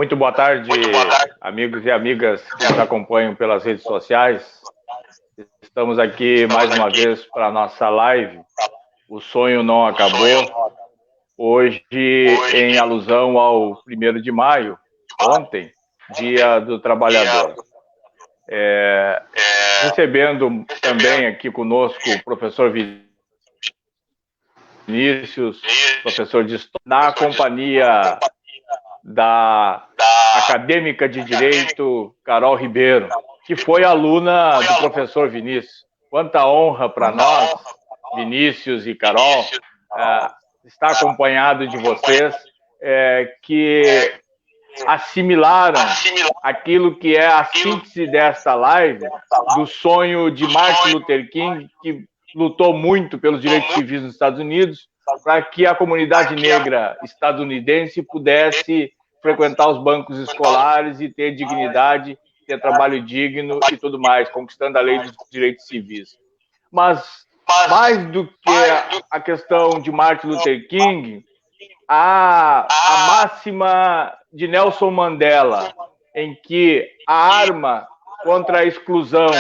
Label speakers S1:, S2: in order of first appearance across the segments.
S1: Muito boa tarde, amigos e amigas que nos acompanham pelas redes sociais. Estamos aqui mais uma vez para a nossa live. O sonho não acabou. Hoje, em alusão ao 1º de maio, ontem, Dia do Trabalhador. Recebendo também aqui conosco o professor Vinícius, professor de História, na companhia da acadêmica de Direito, Carol Ribeiro, que foi aluna do professor Vinícius. Quanta honra para nós, Vinícius e Carol, estar acompanhado de vocês, que assimilaram aquilo que é a síntese desta live, do sonho de Martin Luther King, que lutou muito pelos direitos civis nos Estados Unidos, para que a comunidade negra estadunidense pudesse frequentar os bancos escolares e ter dignidade, ter trabalho digno e tudo mais, conquistando a lei dos direitos civis. Mas, mais do que a questão de Martin Luther King, a máxima de Nelson Mandela, em que a arma contra a exclusão,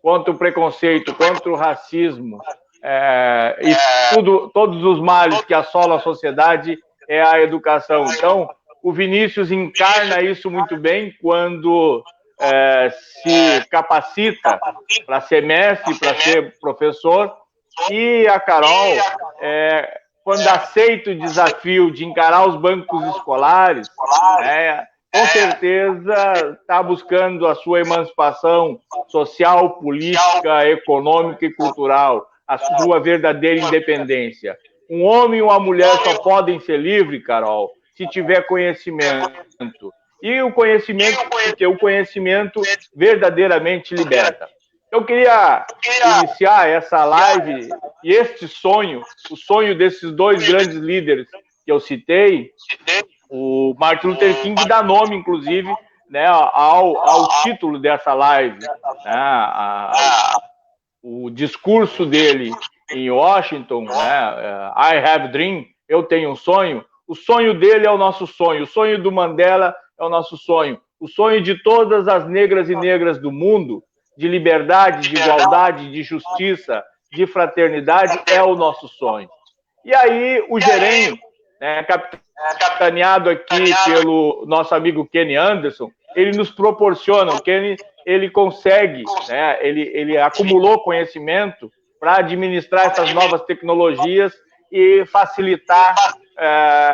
S1: contra o preconceito, contra o racismo, e todos os males que assolam a sociedade é a educação. Então, o Vinícius encarna isso muito bem quando se capacita para ser mestre, para ser professor, e a Carol, quando aceita o desafio de encarar os bancos escolares, com certeza está buscando a sua emancipação social, política, econômica e cultural, a sua verdadeira independência. Um homem e uma mulher só podem ser livres, Carol, se tiver conhecimento. E o conhecimento, porque o conhecimento verdadeiramente liberta. Eu queria iniciar essa live e este sonho, o sonho desses dois grandes líderes que eu citei, o Martin Luther King dá nome, inclusive, né, ao título dessa live, né, o discurso dele em Washington, né, I have a dream, eu tenho um sonho. O sonho dele é o nosso sonho, o sonho do Mandela é o nosso sonho, o sonho de todas as negras e negras do mundo, de liberdade, de igualdade, de justiça, de fraternidade, é o nosso sonho. E aí o Gerém, né, capitaneado aqui pelo nosso amigo Kenny Anderson, ele nos proporciona, o Kenny, ele consegue, né, ele acumulou conhecimento para administrar essas novas tecnologias e facilitar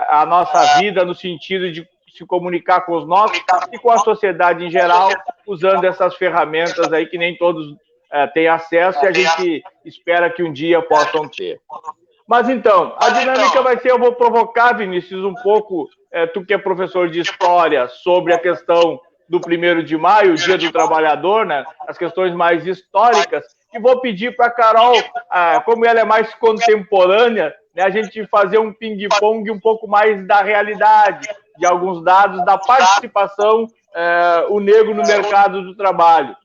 S1: a nossa vida no sentido de se comunicar com os nossos e com a sociedade em geral, usando essas ferramentas aí que nem todos têm acesso e a gente espera que um dia possam ter. Mas então, a dinâmica vai ser, eu vou provocar, Vinícius, um pouco, tu que é professor de história, sobre a questão do 1º de maio, o Dia do Trabalhador, né, as questões mais históricas, e vou pedir para a Carol, como ela é mais contemporânea, né, a gente fazer um ping-pong um pouco mais da realidade, de alguns dados da participação o negro no mercado do trabalho.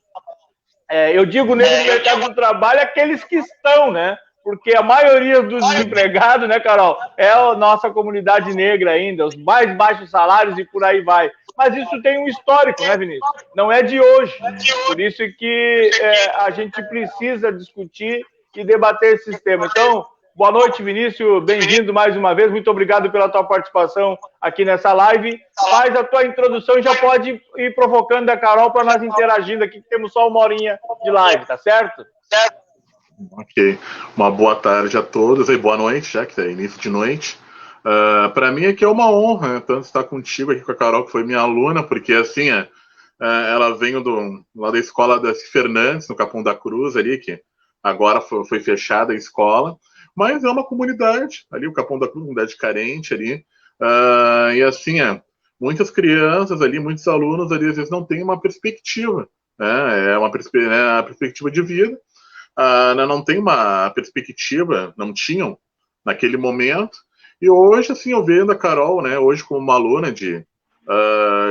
S1: Eu digo negro no mercado do trabalho aqueles que estão, né? Porque a maioria dos desempregados, né, Carol, é a nossa comunidade negra ainda, os mais baixos salários e por aí vai. Mas isso tem um histórico, né, Vinícius? Não é de hoje. Por isso que a gente precisa discutir e debater esses temas. Então, boa noite, Vinícius. Bem-vindo mais uma vez. Muito obrigado pela tua participação aqui nessa live. Faz a tua introdução e já pode ir provocando a Carol para nós interagindo aqui, que temos só 1 horinha de live, tá certo?
S2: Ok. Uma boa tarde a todos e boa noite, já que é início de noite. Para mim aqui é uma honra, né, tanto estar contigo aqui com a Carol, que foi minha aluna, porque assim, ela veio lá da escola da Fernandes, no Capão da Cruz, ali, que agora foi fechada a escola, mas é uma comunidade, ali o Capão da Cruz, comunidade carente ali, e assim, muitas crianças ali, muitos alunos ali, às vezes não têm uma perspectiva, né, a perspectiva de vida, não tem uma perspectiva, não tinham naquele momento, e hoje, assim, eu vendo a Carol, né, hoje como uma aluna de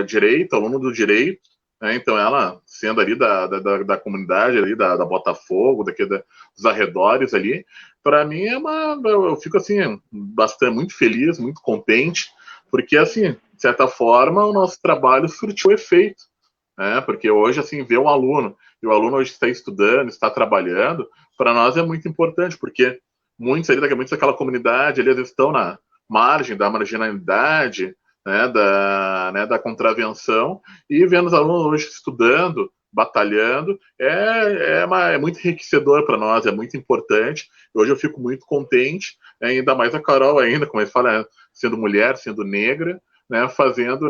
S2: direito, aluno do direito, né, então ela, sendo ali da comunidade, ali da Botafogo, dos arredores ali, para mim eu fico, assim, muito feliz, muito contente, porque, assim, de certa forma, o nosso trabalho surtiu efeito, né? Porque hoje, assim, ver um aluno, e o aluno hoje está estudando, está trabalhando, para nós é muito importante, porque muitos daquela comunidade, eles estão na margem da marginalidade, né, da contravenção, e vendo os alunos hoje estudando, batalhando, é muito enriquecedor para nós, é muito importante. Hoje eu fico muito contente, ainda mais a Carol ainda, como ele fala, sendo mulher, sendo negra, né, fazendo,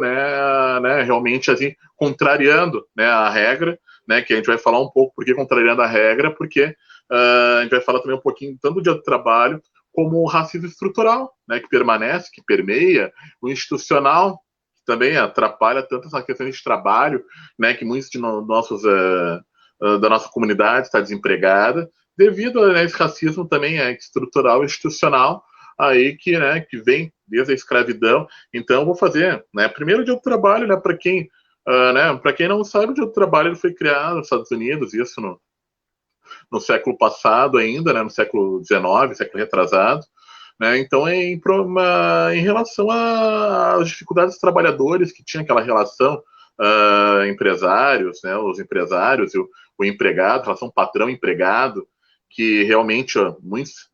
S2: realmente assim, contrariando, né, a regra, né, que a gente vai falar um pouco porque contrariando a regra, porque a gente vai falar também um pouquinho tanto do dia do trabalho como o racismo estrutural, né, que permanece, que permeia, o institucional, que também atrapalha tanto essa questão de trabalho, né, que muitos de nossos da nossa comunidade está desempregada, devido a esse racismo também estrutural e institucional, aí que vem desde a escravidão. Então, eu vou fazer, né, primeiro o dia do trabalho, né, para quem, para quem não sabe, o dia do trabalho ele foi criado nos Estados Unidos, isso no século passado ainda, né, no século XIX, século retrasado, né, então em relação às dificuldades dos trabalhadores que tinham aquela relação empresários, né, os empresários e o empregado, relação patrão-empregado, que realmente muitos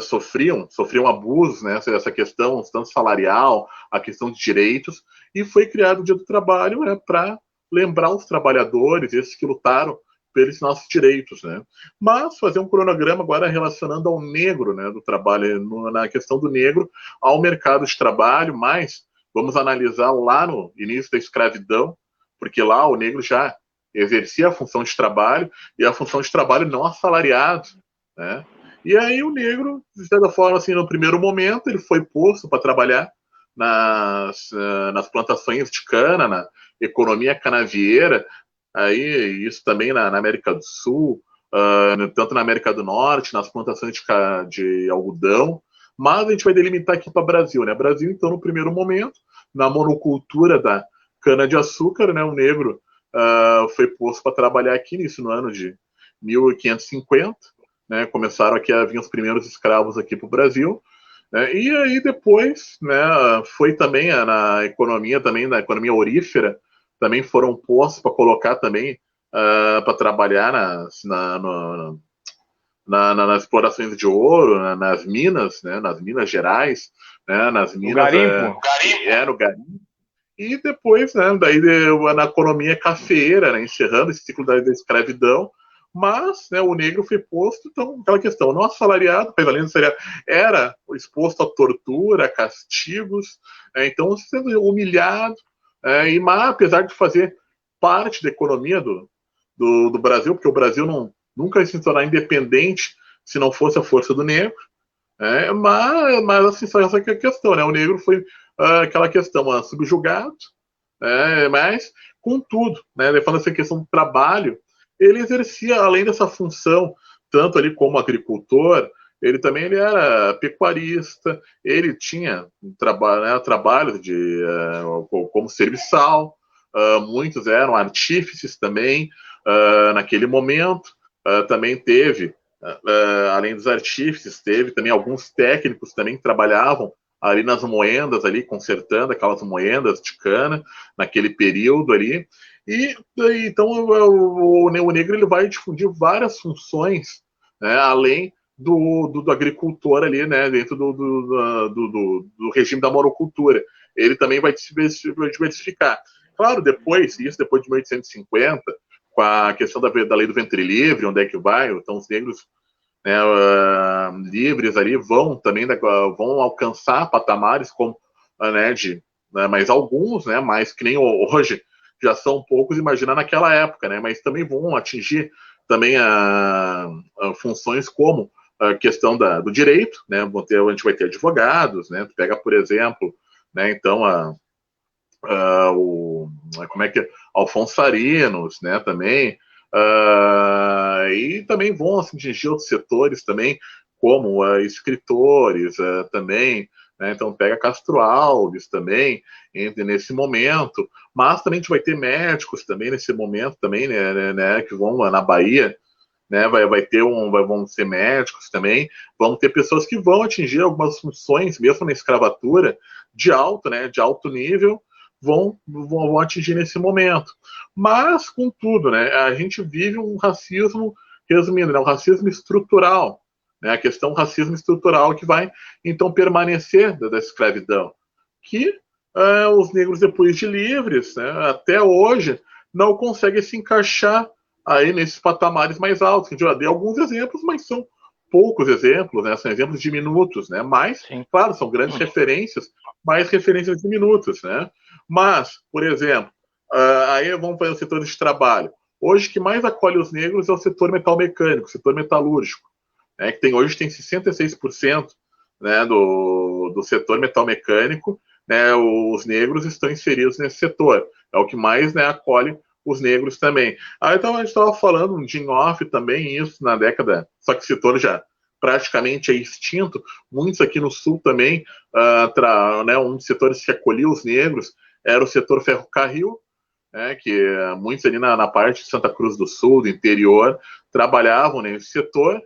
S2: sofriam abusos, né, essa questão tanto salarial, a questão de direitos, e foi criado o Dia do Trabalho, né, para lembrar os trabalhadores, esses que lutaram pelos nossos direitos, né. Mas fazer um cronograma agora relacionando ao negro, né, do trabalho, na questão do negro ao mercado de trabalho, mas vamos analisar lá no início da escravidão, porque lá o negro já exercia a função de trabalho, e a função de trabalho não assalariado, né. E aí o negro, de certa forma, assim, no primeiro momento, ele foi posto para trabalhar nas plantações de cana, na economia canavieira, aí isso também na América do Sul, tanto na América do Norte, nas plantações de algodão, mas a gente vai delimitar aqui para o Brasil, né? Brasil, então, no primeiro momento, na monocultura da cana-de-açúcar, né, o negro foi posto para trabalhar aqui, nisso no ano de 1550, né, começaram aqui a vir os primeiros escravos aqui para o Brasil, né, e aí depois, né, foi também na economia aurífera, também foram postos para colocar também para trabalhar nas explorações de ouro, nas minas, né, nas Minas Gerais, né, nas minas,
S1: no
S2: garimpo. E depois, né, daí na economia cafeeira, né, encerrando esse ciclo da escravidão, mas, né, o negro foi posto, então, aquela questão, não assalariado, mas além do era exposto a tortura, a castigos, então sendo humilhado, mas apesar de fazer parte da economia do Brasil, porque o Brasil nunca se tornar independente se não fosse a força do negro, mas assim, só essa que é a questão, né, o negro foi aquela questão, subjugado, mas, contudo, né, falando essa questão do trabalho, ele exercia, além dessa função, tanto ali como agricultor, ele era pecuarista, ele tinha trabalho como serviçal, muitos eram artífices também, naquele momento, também teve, além dos artífices, teve também alguns técnicos também que trabalhavam ali nas moendas, ali, consertando aquelas moendas de cana, naquele período ali. E então o negro ele vai difundir várias funções, né, além do agricultor ali, né, dentro do regime da monocultura. Ele também vai diversificar. Claro, depois de 1850, com a questão da lei do ventre livre, onde é que vai, então os negros, né, livres ali vão alcançar patamares como, né, mas alguns, né, mais que nem hoje já são poucos, imagina naquela época, né, mas também vão atingir também funções como a questão do direito, né, a gente vai ter advogados, né, tu pega, por exemplo, né, então como é que é? Alfonsarinos, né, também, e também vão atingir outros setores também, como escritores também, né, então pega Castro Alves também, nesse momento, mas também a gente vai ter médicos também nesse momento também, né, que vão na Bahia, né, vão ser médicos também, vão ter pessoas que vão atingir algumas funções, mesmo na escravatura, de alto nível, vão atingir nesse momento. Mas, contudo, né, a gente vive um racismo, resumindo, né, um racismo estrutural, né, a questão do racismo estrutural que vai, então, permanecer da escravidão, que os negros, depois de livres, né, até hoje, não conseguem se encaixar aí nesses patamares mais altos. Eu já dei alguns exemplos, mas são poucos exemplos, né, são exemplos diminutos, né, mas, sim, claro, são grandes referências, mas referências diminutas, né. Mas, por exemplo, aí vamos fazer o setor de trabalho. Hoje, o que mais acolhe os negros é o setor metalmecânico, o setor metalúrgico, né, que hoje tem 66%, né, do setor metalmecânico, né, os negros estão inseridos nesse setor. É o que mais, né, acolhe os negros também. Então a gente estava falando de off também, isso na década, só que o setor já praticamente é extinto. Muitos aqui no sul também, né, um dos setores que acolhia os negros era o setor ferrocarril, né, que muitos ali na parte de Santa Cruz do Sul, do interior, trabalhavam nesse setor.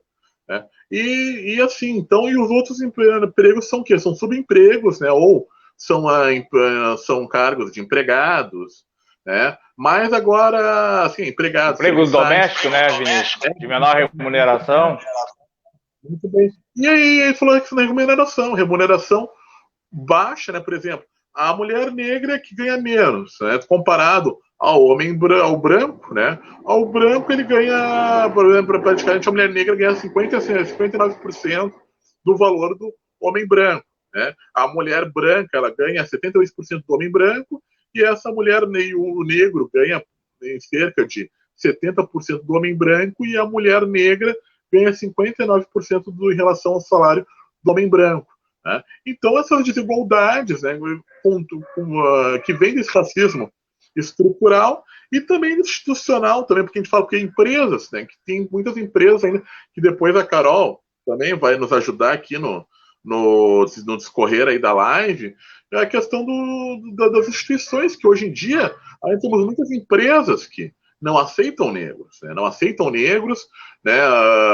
S2: Né, e assim, então, e os outros empregos são o quê? São subempregos, né, ou são cargos de empregados, né? Mas agora, assim, empregados...
S1: Empregos domésticos, né, Vinícius? De menor remuneração.
S2: Muito bem. E aí, ele falou que na remuneração baixa, né? Por exemplo, a mulher negra que ganha menos, né? Comparado ao homem ao branco, né? Ao branco ele ganha, por exemplo, praticamente a mulher negra ganha 59% do valor do homem branco. Né? A mulher branca ela ganha 72% do homem branco e essa mulher, o negro, ganha cerca de 70% do homem branco e a mulher negra ganha 59% em relação ao salário do homem branco. Né? Então, essas desigualdades, né, que vem desse racismo estrutural e também institucional, também, porque a gente fala que empresas, né, que tem muitas empresas ainda, que depois a Carol também vai nos ajudar aqui no discorrer aí da live, é a questão das instituições, que hoje em dia ainda temos muitas empresas que não aceitam negros, né? Não aceitam negros, né?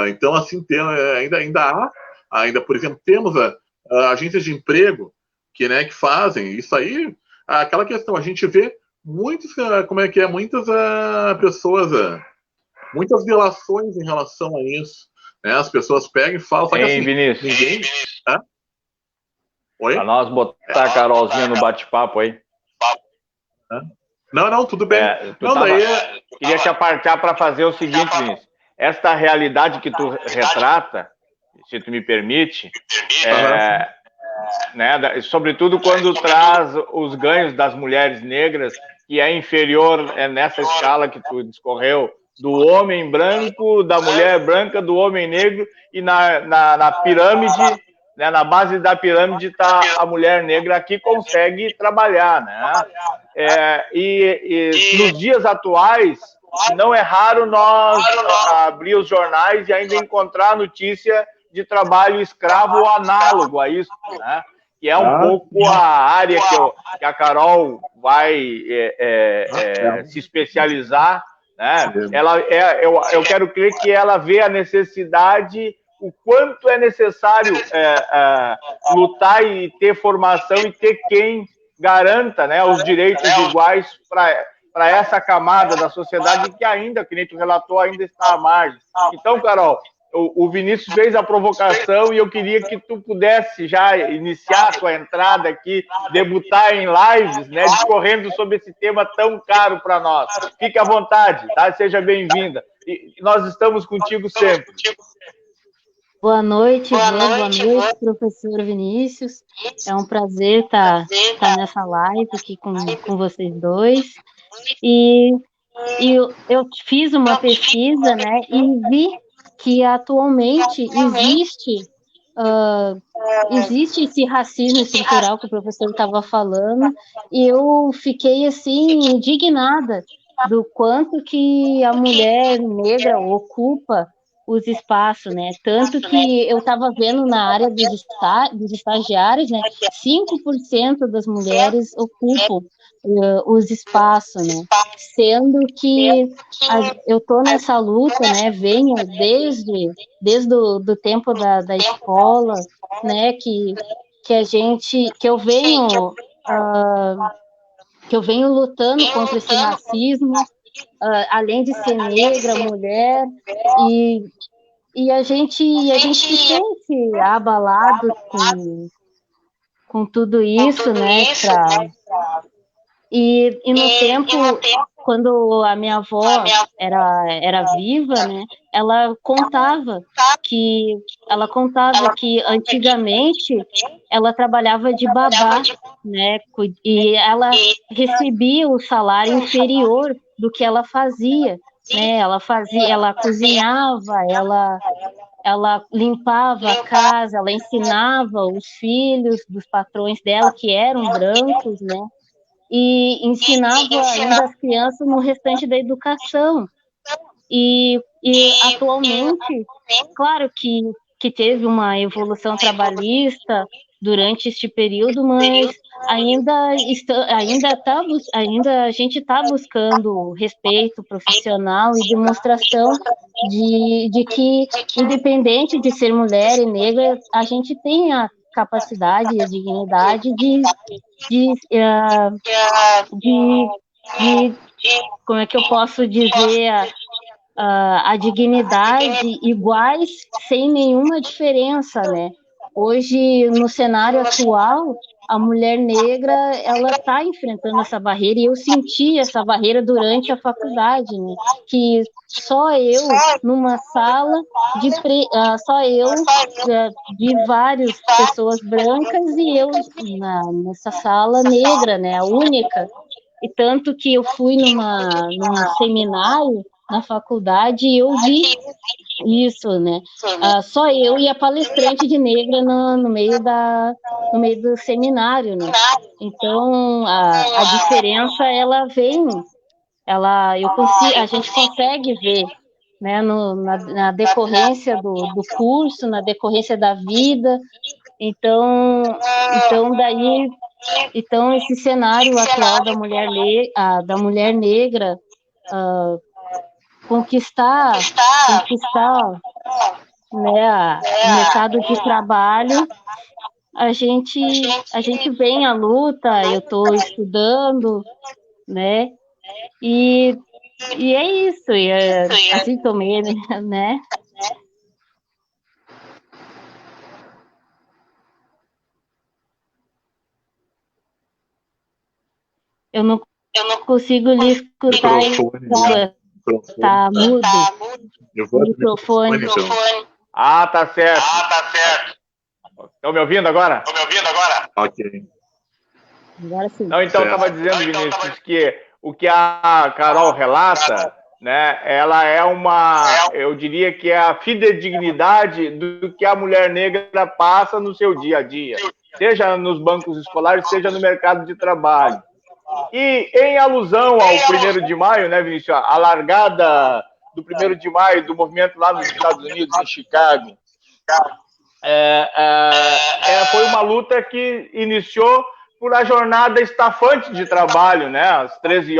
S2: Então, assim, ainda, por exemplo, temos agências de emprego que fazem isso aí, aquela questão, a gente vê muitas pessoas, muitas violações em relação a isso, né? As pessoas pegam e falam, só que assim,
S1: Vinícius.
S2: Oi?
S1: Pra nós botar a Carolzinha no bate-papo aí.
S2: Não, tudo bem.
S1: Queria te apartar para fazer o seguinte, Vinícius. Esta realidade que tu retrata, se tu me permite, né, sobretudo quando traz os ganhos das mulheres negras, que é inferior nessa escala que tu discorreu, do homem branco, da mulher branca, do homem negro, e na pirâmide, né, na base da pirâmide está a mulher negra que consegue trabalhar, né? E nos dias atuais, não é raro nós abrir os jornais e ainda encontrar notícia de trabalho escravo ou análogo a isso, né? Que é um pouco a área que a Carol vai se especializar, né? Eu quero crer que ela vê a necessidade, o quanto é necessário lutar e ter formação e ter quem garanta, né, os direitos iguais para essa camada da sociedade que ainda, que nem tu relatou, ainda está à margem. Então, Carol, o Vinícius fez a provocação e eu queria que tu pudesse já iniciar a tua entrada aqui, debutar em lives, né, discorrendo sobre esse tema tão caro para nós. Fique à vontade, tá? Seja bem-vinda. E nós estamos contigo sempre.
S3: Boa noite, professor Vinícius. É um prazer estar nessa live aqui com vocês dois. E eu fiz uma pesquisa, né, e vi que atualmente existe esse racismo estrutural que o professor estava falando, e eu fiquei, assim, indignada do quanto que a mulher negra ocupa os espaços, né? Tanto que eu estava vendo na área dos estagiários, né? 5% das mulheres ocupam os espaços, né? Sendo que eu estou nessa luta, né? Venho desde do tempo da escola, né? Que que eu venho lutando contra esse racismo, além de ser negra, mulher, e a gente se sente abalado com tudo isso, né? E no tempo, quando a minha avó era viva, né? Ela contava que antigamente ela trabalhava de babá, né? E ela recebia o salário inferior do que ela fazia, né? Ela cozinhava, ela limpava a casa, ela ensinava os filhos dos patrões dela, que eram brancos, né? E ensinava ainda as crianças no restante da educação. E atualmente, claro que teve uma evolução trabalhista durante este período, mas ainda a gente está buscando respeito profissional e demonstração de que, independente de ser mulher e negra, a gente tem a capacidade e a dignidade de como é que eu posso dizer, a dignidade iguais, sem nenhuma diferença, né? Hoje, no cenário atual, a mulher negra, ela está enfrentando essa barreira, e eu senti essa barreira durante a faculdade, né? Que só eu, numa sala, de várias pessoas brancas, e eu nessa sala negra, né? A única. E tanto que eu fui num seminário na faculdade e eu vi isso, né? Só eu e a palestrante de negra no meio do seminário, né? Então, a diferença, ela vem, a gente consegue ver, né? Na decorrência do curso, na decorrência da vida. Então esse cenário atual da mulher negra, conquistar, né, o mercado de trabalho, a gente vem à luta, eu estou estudando, né, e é isso, assim também, né. Eu não consigo lhe escutar. Tá mudo.
S2: O microfone.
S1: Ah, tá certo. Estão me ouvindo agora?
S2: Ok.
S3: Agora sim.
S1: Não, então, estava dizendo, Vinícius, que o que a Carol relata, né, ela é eu diria que é a fidedignidade do que a mulher negra passa no seu dia a dia, seja nos bancos escolares, seja no mercado de trabalho. E em alusão ao 1º de maio, né, Vinícius, a largada do 1º de maio do movimento lá nos Estados Unidos, em Chicago, foi uma luta que iniciou por a jornada estafante de trabalho, né? Às 13,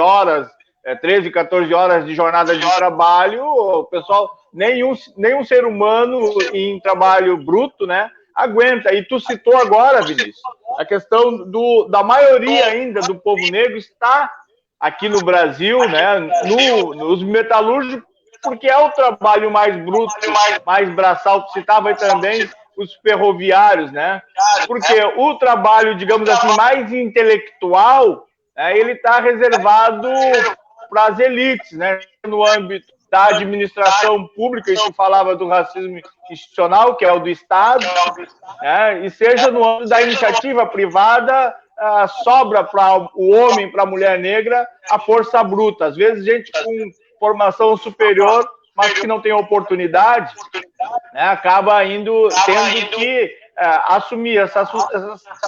S1: 14 horas de jornada de trabalho, o pessoal, nenhum ser humano em trabalho bruto, né, aguenta. E tu citou agora, Vinícius, a questão da maioria ainda do povo negro está aqui no Brasil, né, nos metalúrgicos, porque é o trabalho mais bruto, mais braçal, tu citava aí também os ferroviários, né? Porque o trabalho, digamos assim, mais intelectual, né, ele está reservado para as elites, né? No âmbito da administração pública, e tu falava do racismo institucional, que é o do Estado, né? E seja no âmbito da iniciativa privada, sobra para o homem, para a mulher negra, a força bruta. Às vezes, gente com formação superior, mas que não tem oportunidade, né, acaba tendo que assumir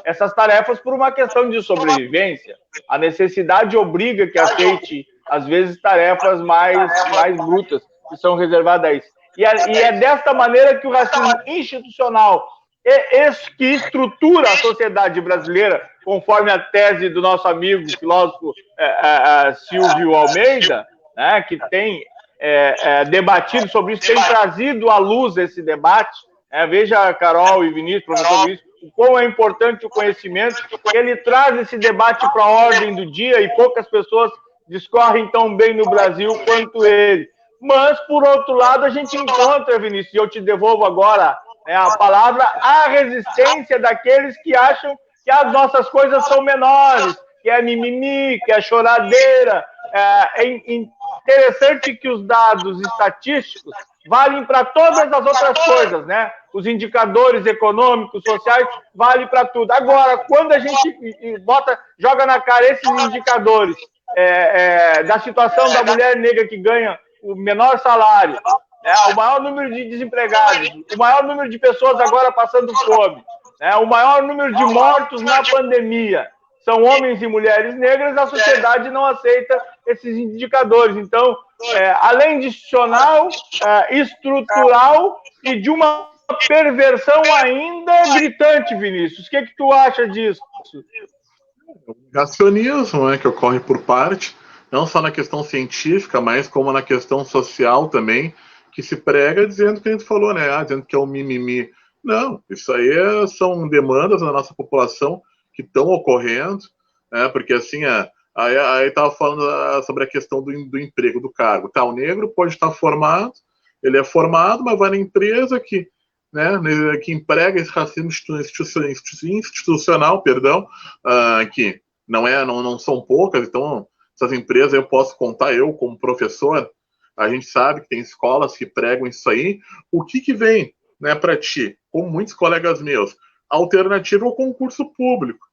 S1: essas tarefas por uma questão de sobrevivência. A necessidade obriga que aceite, às vezes, tarefas mais brutas, que são reservadas a isso. E é desta maneira que o racismo institucional, que estrutura a sociedade brasileira, conforme a tese do nosso amigo filósofo Silvio Almeida, né, que tem debatido sobre isso, tem trazido à luz esse debate. Veja, Carol e Vinícius, professor Vinícius, o quão é importante o conhecimento, ele traz esse debate para a ordem do dia e poucas pessoas discorrem tão bem no Brasil quanto ele. Mas, por outro lado, a gente encontra, Vinícius, e eu te devolvo agora a palavra, a resistência daqueles que acham que as nossas coisas são menores, que é mimimi, que é choradeira. É interessante que os dados estatísticos valem para todas as outras coisas, né? Os indicadores econômicos, sociais, valem para tudo. Agora, quando a gente joga na cara esses indicadores da situação da mulher negra que ganha o menor salário, o maior número de desempregados, o maior número de pessoas agora passando fome, o maior número de mortos na pandemia, são homens e mulheres negras, a sociedade não aceita esses indicadores. Então, além de institucional, estrutural e de uma perversão ainda gritante, Vinícius. O que tu acha disso?
S2: O negacionismo, que ocorre por parte, não só na questão científica, mas como na questão social também, que se prega dizendo que a gente falou, dizendo que é um mimimi. Não, isso aí são demandas da nossa população que estão ocorrendo, porque assim, aí estava falando sobre a questão do emprego, do cargo. Tá, o negro pode estar formado, ele é formado, mas vai na empresa que emprega esse racismo institucional, que não são poucas. Então, essas empresas eu posso contar, eu como professor, a gente sabe que tem escolas que pregam isso aí. O que vem para ti, como muitos colegas meus, alternativa ao concurso público,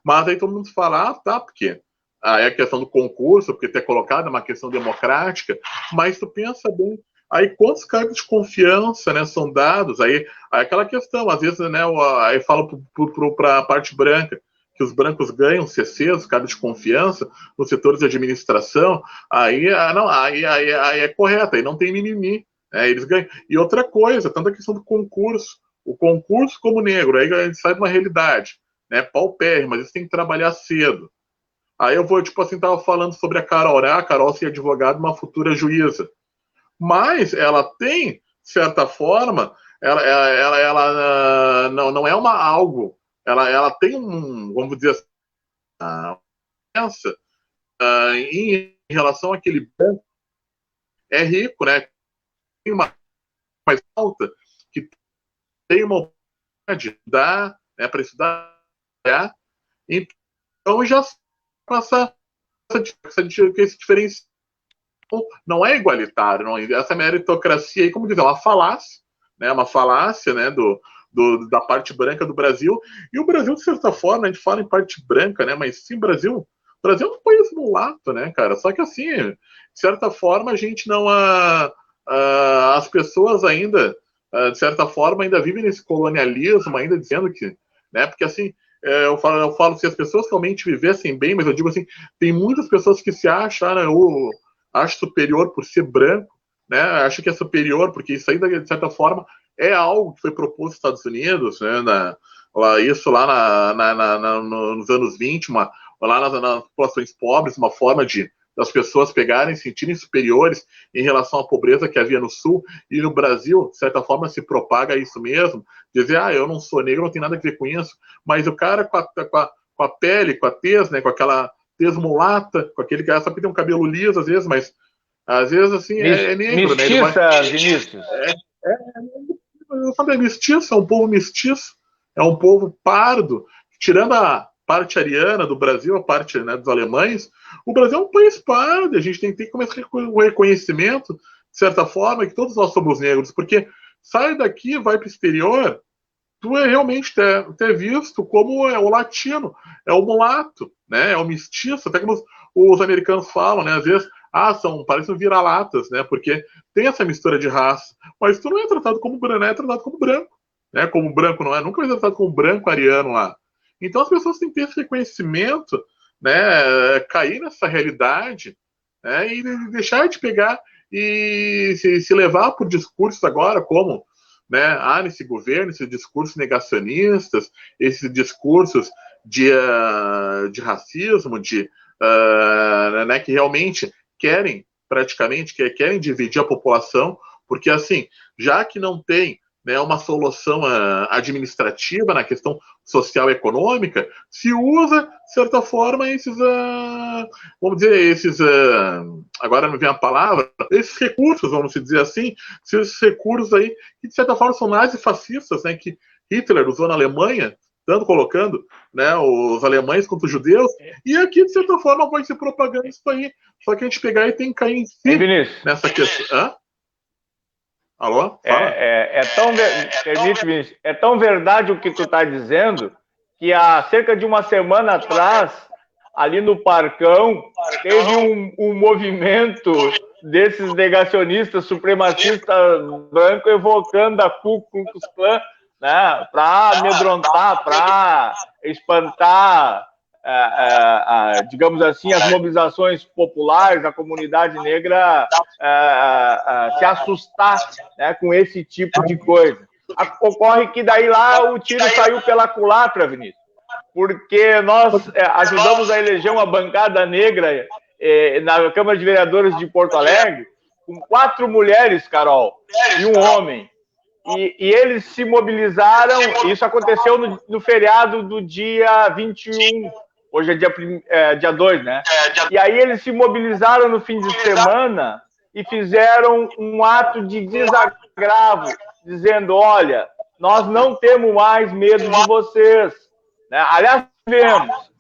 S2: Mas aí todo mundo fala, porque aí a questão do concurso, porque ter colocado é uma questão democrática, mas tu pensa bem, aí quantos cargos de confiança, são dados, aí aquela questão, às vezes, aí fala para a parte branca, que os brancos ganham CCs, cargos de confiança, nos setores de administração, aí é correto, aí não tem mimimi, eles ganham. E outra coisa, tanto a questão do concurso, o concurso como negro, aí a gente sai de uma realidade, paupérrima, mas isso tem que trabalhar cedo. Aí eu vou, tava falando sobre a Carol, a Carol ser advogada, uma futura juíza. Mas ela tem, de certa forma, ela não é algo, ela tem vamos dizer assim, em relação àquele branco, é rico, tem uma mais alta, que tem uma oportunidade de dar, para estudar, então já passa esse diferencial. Não é igualitário, não. Essa meritocracia aí, como dizer, é uma falácia, uma falácia, da parte branca do Brasil. E o Brasil, de certa forma, a gente fala em parte branca, mas sim, o Brasil é um país mulato, cara. Só que assim, de certa forma, a gente não as pessoas ainda, de certa forma, ainda vivem nesse colonialismo, ainda dizendo que, porque assim, eu falo se as pessoas realmente vivessem bem, mas eu digo assim, tem muitas pessoas que se acham, acho superior por ser branco, acho que é superior, porque isso aí, de certa forma, é algo que foi proposto nos Estados Unidos, isso lá nos anos 20, lá nas populações pobres, uma forma das pessoas pegarem, sentirem superiores em relação à pobreza que havia no Sul, e no Brasil, de certa forma, se propaga isso mesmo, dizer, eu não sou negro, não tem nada a ver com isso, mas o cara com a pele, com a tez, com aquela tez mulata, com aquele cara, sabe que tem um cabelo liso às vezes, mas às vezes assim é negro,
S1: Mestiça, Vinícius.
S2: Eu falei, mestiço, é um povo mestiço, é um povo pardo, tirando a parte ariana do Brasil, a parte dos alemães, o Brasil é um país pardo, a gente tem que começar com o reconhecimento, de certa forma, que todos nós somos negros, porque sai daqui, vai para o exterior, tu é realmente ter visto como é o latino, é o mulato, é o mestiço, até como os americanos falam, às vezes, parecem vira-latas, porque tem essa mistura de raça, mas tu não é tratado como branco, é tratado como branco, como branco não é, nunca vai ser tratado como branco ariano lá. Então as pessoas têm que ter esse reconhecimento, cair nessa realidade, e deixar de pegar e se levar por discursos agora como nesse governo, esses discursos negacionistas, esses discursos de racismo, que realmente querem dividir a população, porque assim, já que não tem né, uma solução administrativa na questão social e econômica, se usa, de certa forma, esses, vamos dizer, agora não vem a palavra, esses recursos, vamos dizer assim, esses recursos aí, que de certa forma são nazifascistas, né, que Hitler usou na Alemanha, tanto colocando, né, os alemães contra os judeus, e aqui, de certa forma, vai ser propaganda isso aí. Só que a gente pegar e tem que cair em si nessa questão. Hã? Alô? Fala.
S1: Permite, Vinícius, é tão verdade o que tu está dizendo, que há cerca de uma semana atrás, ali no Parcão, teve um movimento desses negacionistas supremacistas brancos evocando a Ku Klux Klan, né, para amedrontar, para espantar, digamos assim, as mobilizações populares, a comunidade negra se assustar, né, com esse tipo de coisa. Ocorre que daí lá o tiro saiu pela culatra, Vinícius, porque nós ajudamos a eleger uma bancada negra na Câmara de Vereadores de Porto Alegre, com 4 mulheres, Carol, e um homem. E eles se mobilizaram, isso aconteceu no feriado do dia 21, hoje é dia 2, né? E aí eles se mobilizaram no fim de semana e fizeram um ato de desagravo, dizendo, olha, nós não temos mais medo de vocês. Né? Aliás, vemos.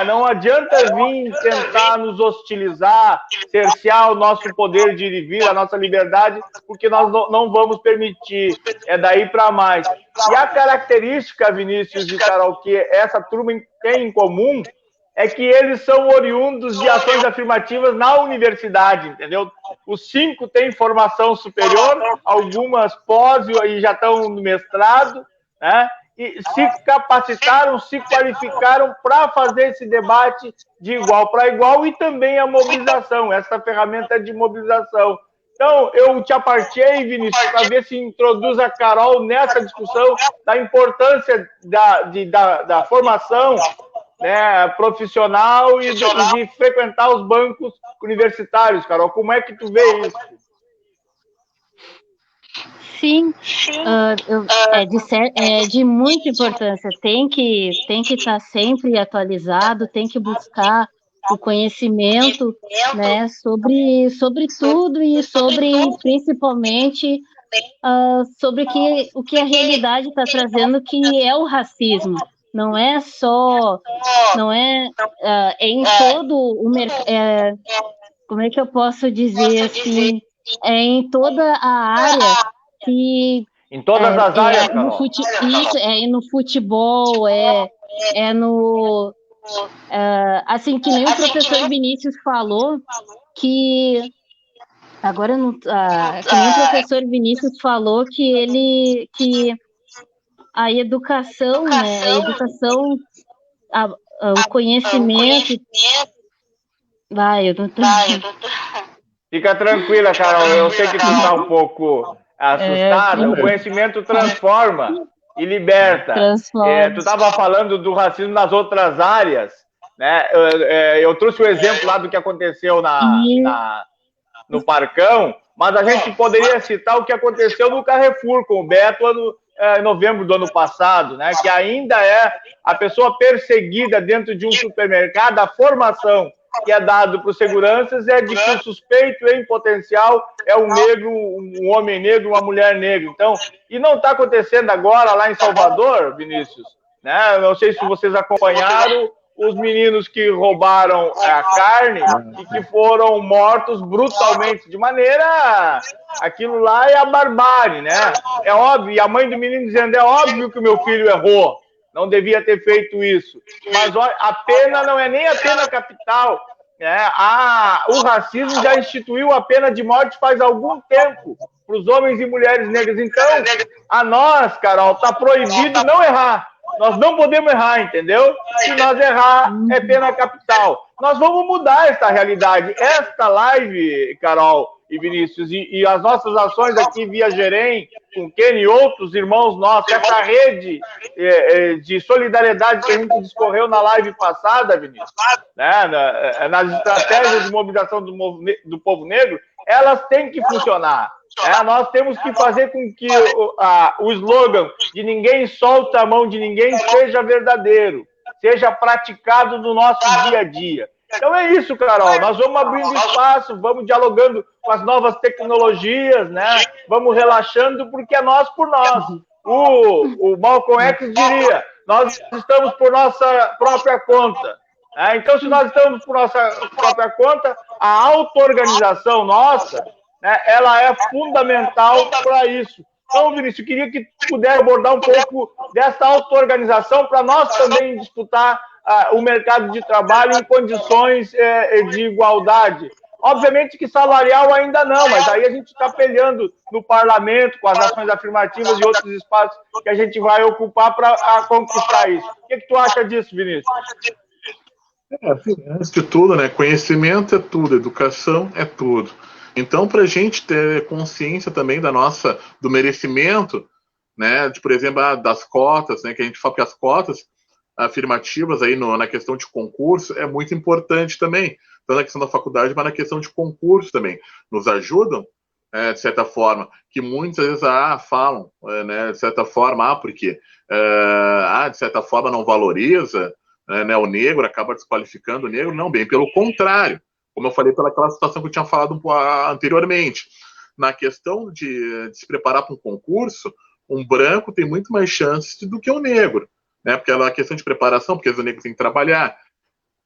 S1: Não adianta vir tentar nos hostilizar, cercear o nosso poder de ir e vir, a nossa liberdade, porque nós não vamos permitir. É daí para mais. E a característica, Vinícius e Carol, que essa turma tem em comum, é que eles são oriundos de ações afirmativas na universidade, entendeu? Os 5 têm formação superior, algumas pós e já estão no mestrado, né? E se capacitaram, se qualificaram para fazer esse debate de igual para igual e também a mobilização, essa ferramenta de mobilização. Então, eu te apartei, Vinícius, para ver se introduz a Carol nessa discussão da importância da formação, né, profissional e de frequentar os bancos universitários, Carol. Como é que tu vê isso?
S3: Sim, é de muita importância. Tem que estar sempre atualizado, tem que buscar o conhecimento, né, sobre tudo e sobre, principalmente, sobre o que a realidade está trazendo, que é o racismo. Não é só, é em todo o mercado, como é que eu posso dizer assim, é em toda a área que...
S1: Em todas as áreas, Carol.
S3: Isso, no futebol, no... assim, que nem o professor Vinícius falou, que... Agora, não, que nem o professor Vinícius falou que a educação, né, o conhecimento... Vai, eu não tô...
S1: Fica tranquila, Carol, eu sei que tu está um pouco assustada, o conhecimento transforma e liberta. Tu estava falando do racismo nas outras áreas, né? Eu trouxe o exemplo lá do que aconteceu no Parcão, mas a gente poderia citar o que aconteceu no Carrefour com o Beto em novembro do ano passado, né? Que ainda é a pessoa perseguida dentro de um supermercado, a formação que é dado para os seguranças é de que o suspeito em potencial é um negro, um homem negro, uma mulher negra. Então, e não está acontecendo agora lá em Salvador, Vinícius, né? Não sei se vocês acompanharam os meninos que roubaram a carne e que foram mortos brutalmente, de maneira... Aquilo lá é a barbárie, né? É óbvio, e a mãe do menino dizendo, é óbvio que o meu filho errou, não devia ter feito isso. Mas a pena não é nem a pena capital, né? O racismo já instituiu a pena de morte faz algum tempo para os homens e mulheres negras. Então, a nós, Carol, está proibido não errar. Nós não podemos errar, entendeu? Se nós errar, é pena capital. Nós vamos mudar essa realidade. Esta live, Carol e Vinícius, e as nossas ações aqui via Gerem, com Ken e outros irmãos nossos, essa rede de solidariedade que a gente discorreu na live passada, Vinícius, né? Nas estratégias de mobilização do povo negro, elas têm que funcionar. Nós temos que fazer com que o slogan de ninguém solta a mão de ninguém seja verdadeiro, seja praticado no nosso dia a dia. Então é isso, Carol, nós vamos abrindo espaço, vamos dialogando com as novas tecnologias, né? Vamos relaxando, porque é nós por nós. O Malcolm X diria, nós estamos por nossa própria conta. Então, se nós estamos por nossa própria conta, a auto-organização nossa, né, ela é fundamental para isso. Então, Vinícius, eu queria que tu pudesse abordar um pouco dessa auto-organização para nós também disputar o mercado de trabalho em condições de igualdade. Obviamente que salarial ainda não, mas aí a gente está peleando no parlamento, com as ações afirmativas e outros espaços que a gente vai ocupar para conquistar isso. O que tu acha disso, Vinícius?
S2: Antes de tudo, né, conhecimento é tudo, educação é tudo. Então, para a gente ter consciência também do merecimento, né, por exemplo, das cotas, né, que a gente fala que as cotas afirmativas aí na questão de concurso é muito importante também, tanto na questão da faculdade, mas na questão de concurso também. Nos ajudam, de certa forma, que muitas vezes falam, né, de certa forma, porque de certa forma não valoriza, né, o negro, acaba desqualificando o negro. Não, bem pelo contrário, como eu falei pelaquela situação que eu tinha falado anteriormente. Na questão de se preparar para um concurso, um branco tem muito mais chances do que um negro, né? Porque é a questão de preparação, porque o negro tem que trabalhar,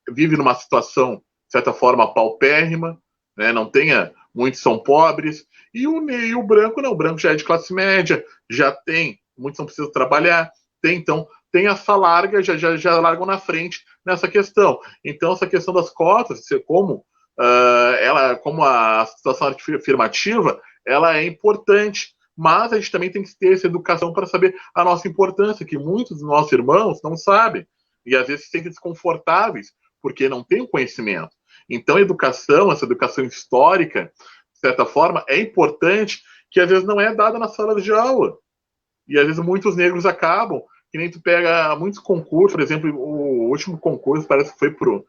S2: vive numa situação, de certa forma, paupérrima, né? Não tenha, muitos são pobres, e o branco não, o branco já é de classe média, já tem, muitos não precisam trabalhar, então tem essa larga, já largam na frente nessa questão. Então, essa questão das cotas, como a situação afirmativa, ela é importante, mas a gente também tem que ter essa educação para saber a nossa importância, que muitos dos nossos irmãos não sabem, e às vezes se sentem desconfortáveis, porque não têm o conhecimento. Então, a educação, essa educação histórica, de certa forma, é importante, que às vezes não é dada na sala de aula. E às vezes muitos negros acabam, que nem tu pega muitos concursos, por exemplo, o último concurso parece que foi pro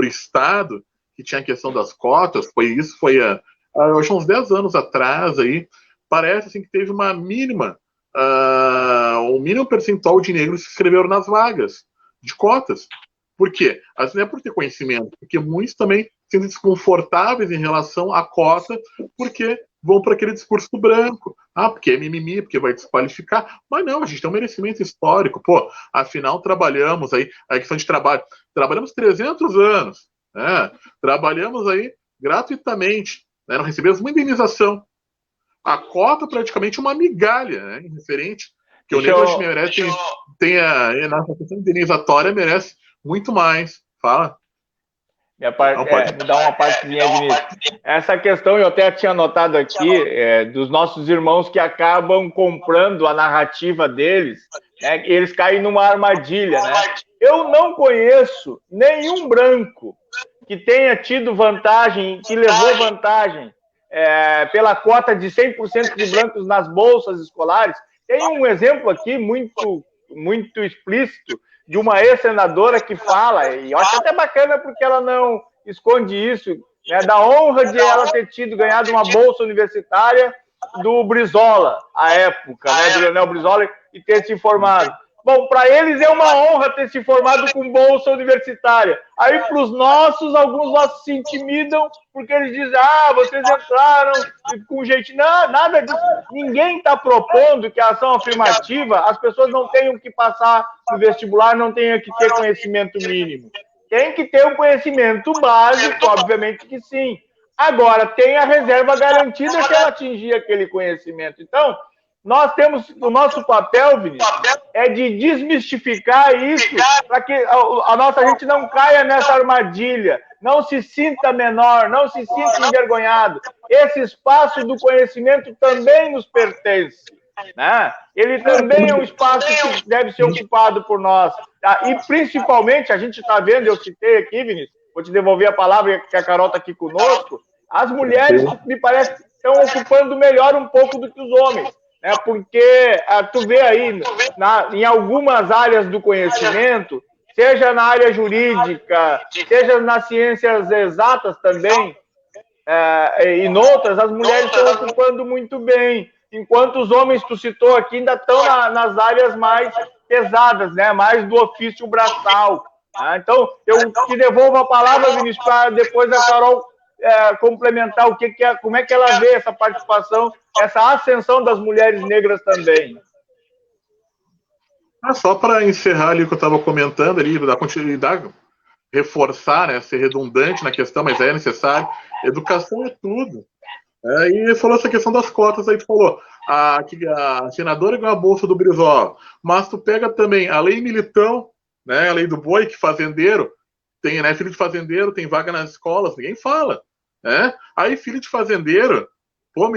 S2: Estado, que tinha a questão das cotas, foi eu acho uns 10 anos atrás aí, parece assim, que teve um mínimo percentual de negros que se inscreveram nas vagas de cotas. Por quê? Às vezes não é por ter conhecimento, porque muitos também se sentem desconfortáveis em relação à cota, porque vão para aquele discurso do branco. Porque é mimimi, porque vai desqualificar. Mas não, a gente tem um merecimento histórico. Afinal, trabalhamos aí, a questão de trabalho, trabalhamos 300 anos, né? Trabalhamos aí gratuitamente, né? Não recebemos uma indenização. A cota praticamente uma migalha, né? Referente, que o negro merece, na questão indenizatória, merece muito mais. Fala.
S1: Me dá uma partezinha, Vinícius. Essa questão eu até tinha notado aqui, dos nossos irmãos que acabam comprando a narrativa deles, né, eles caem numa armadilha, né? Eu não conheço nenhum branco que tenha tido vantagem, que levou vantagem pela cota de 100% de brancos nas bolsas escolares. Tem um exemplo aqui muito, muito explícito, de uma ex-senadora que fala, e eu acho até bacana porque ela não esconde isso, né, da honra de ela ter ganhado uma bolsa universitária do Brizola, à época, né, do Leonel Brizola, e ter se formado. Bom, para eles é uma honra ter se formado com bolsa universitária. Aí, para os nossos, alguns nossos se intimidam, porque eles dizem, vocês entraram com gente... Não, nada disso. Ninguém está propondo que a ação afirmativa, as pessoas não tenham que passar no vestibular, não tenham que ter conhecimento mínimo. Tem que ter um conhecimento básico, obviamente que sim. Agora, tem a reserva garantida que ela atingir aquele conhecimento. Então, nós temos, o nosso papel, Vinícius, é de desmistificar isso para que a nossa gente não caia nessa armadilha, não se sinta menor, não se sinta envergonhado. Esse espaço do conhecimento também nos pertence, né? Ele também é um espaço que deve ser ocupado por nós. Tá? E, principalmente, a gente está vendo, eu citei aqui, Vinícius, vou te devolver a palavra, que a Carol está aqui conosco, as mulheres, me parece, estão ocupando melhor um pouco do que os homens. Porque tu vê aí, em algumas áreas do conhecimento, seja na área jurídica, seja nas ciências exatas também, e noutras as mulheres estão ocupando muito bem, enquanto os homens, tu citou aqui, ainda estão nas áreas mais pesadas, né? Mais do ofício braçal. Então, eu te devolvo a palavra, Vinícius, para depois a Carol complementar como é que ela vê essa participação, essa ascensão das mulheres negras também.
S2: Só para encerrar ali o que eu estava comentando ali, da continuidade, reforçar, né, ser redundante na questão, mas é necessário. Educação é tudo. E falou essa questão das cotas, aí tu falou, a senadora ganhou a bolsa do Brizola, mas tu pega também a lei Militão, né, a lei do boi, que fazendeiro tem, né, filho de fazendeiro tem vaga nas escolas, ninguém fala, né? Aí filho de fazendeiro, pô,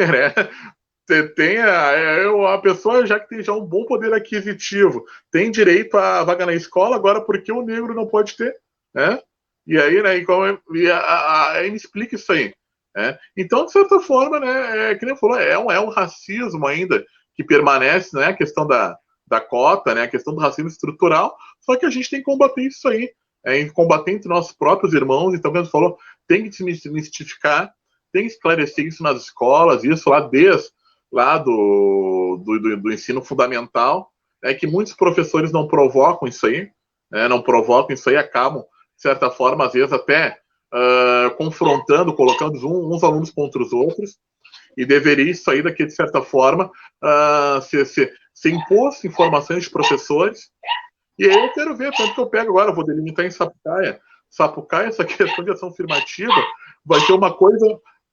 S2: tem a pessoa já que tem já um bom poder aquisitivo, tem direito à vaga na escola, agora por que o negro não pode ter, né? E aí, né, aí me explica isso aí. Então, de certa forma, né, que nem falou, é um racismo ainda que permanece, né, a questão da cota, né, a questão do racismo estrutural, só que a gente tem que combater isso aí, combater entre nossos próprios irmãos. Então, como você falou, tem que desmistificar, tem que esclarecer isso nas escolas, isso lá desde lá do ensino fundamental, que muitos professores não provocam isso aí, acabam, de certa forma, às vezes até confrontando, colocando uns alunos contra os outros, e deveria isso aí daqui, de certa forma, ser imposto informações de professores. E aí eu quero ver, tanto que eu pego agora, eu vou delimitar em Sapucaia, essa questão de ação afirmativa vai ser uma coisa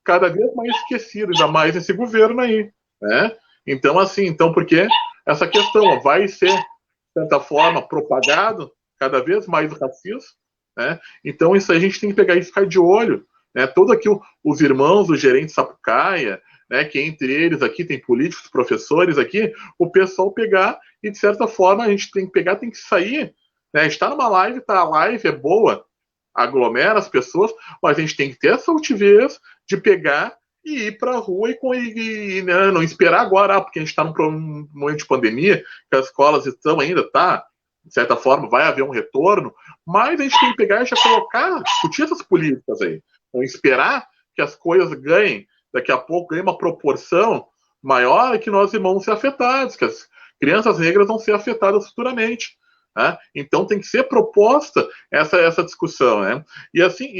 S2: cada vez mais esquecida, ainda mais esse governo aí, né? Então, assim, porque essa questão vai ser, de certa forma, propagado cada vez mais o racismo, né? Então, isso aí a gente tem que pegar e ficar de olho, né? Todo aqui, os irmãos do gerente Sapucaia, né, que entre eles aqui tem políticos, professores aqui, o pessoal pegar e, de certa forma, a gente tem que pegar, tem que sair, né? A gente está numa live, a live é boa, aglomera as pessoas, mas a gente tem que ter essa altivez de pegar e ir para a rua e né, não esperar agora, porque a gente está num momento de pandemia, que as escolas estão ainda, de certa forma, vai haver um retorno, mas a gente tem que pegar e já colocar, discutir essas políticas aí. Não esperar que as coisas ganhem, daqui a pouco ganhem uma proporção maior e que nós vamos ser afetados, que as crianças negras vão ser afetadas futuramente. Né? Então tem que ser proposta essa discussão. Né? E assim,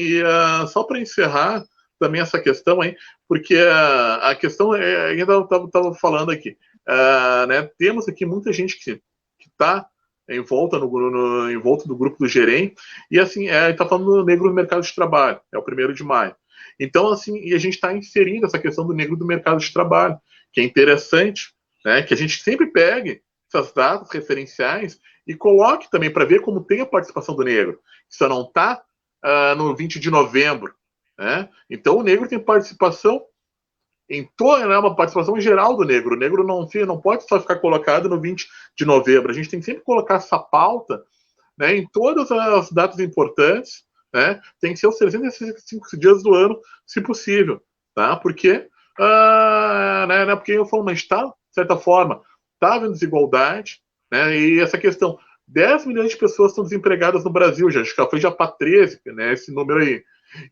S2: só para encerrar também essa questão aí, porque a questão, ainda eu estava falando aqui, né? Temos aqui muita gente que está em volta do grupo do Gerem, e assim, está falando do negro no mercado de trabalho, é o 1º de maio. Então, assim, e a gente está inserindo essa questão do negro do mercado de trabalho, que é interessante, né, que a gente sempre pegue essas datas referenciais e coloque também para ver como tem a participação do negro. Isso não está no 20 de novembro. Né? Então, o negro tem participação em toda, né, uma participação geral do negro. O negro não pode só ficar colocado no 20 de novembro. A gente tem que sempre colocar essa pauta, né, em todas as datas importantes. Né? Tem que ser os 365 dias do ano, se possível. Tá? Porque, porque eu falo, mas está, de certa forma, está havendo desigualdade. Né? E essa questão, 10 milhões de pessoas estão desempregadas no Brasil, acho que foi já para 13, né, esse número aí.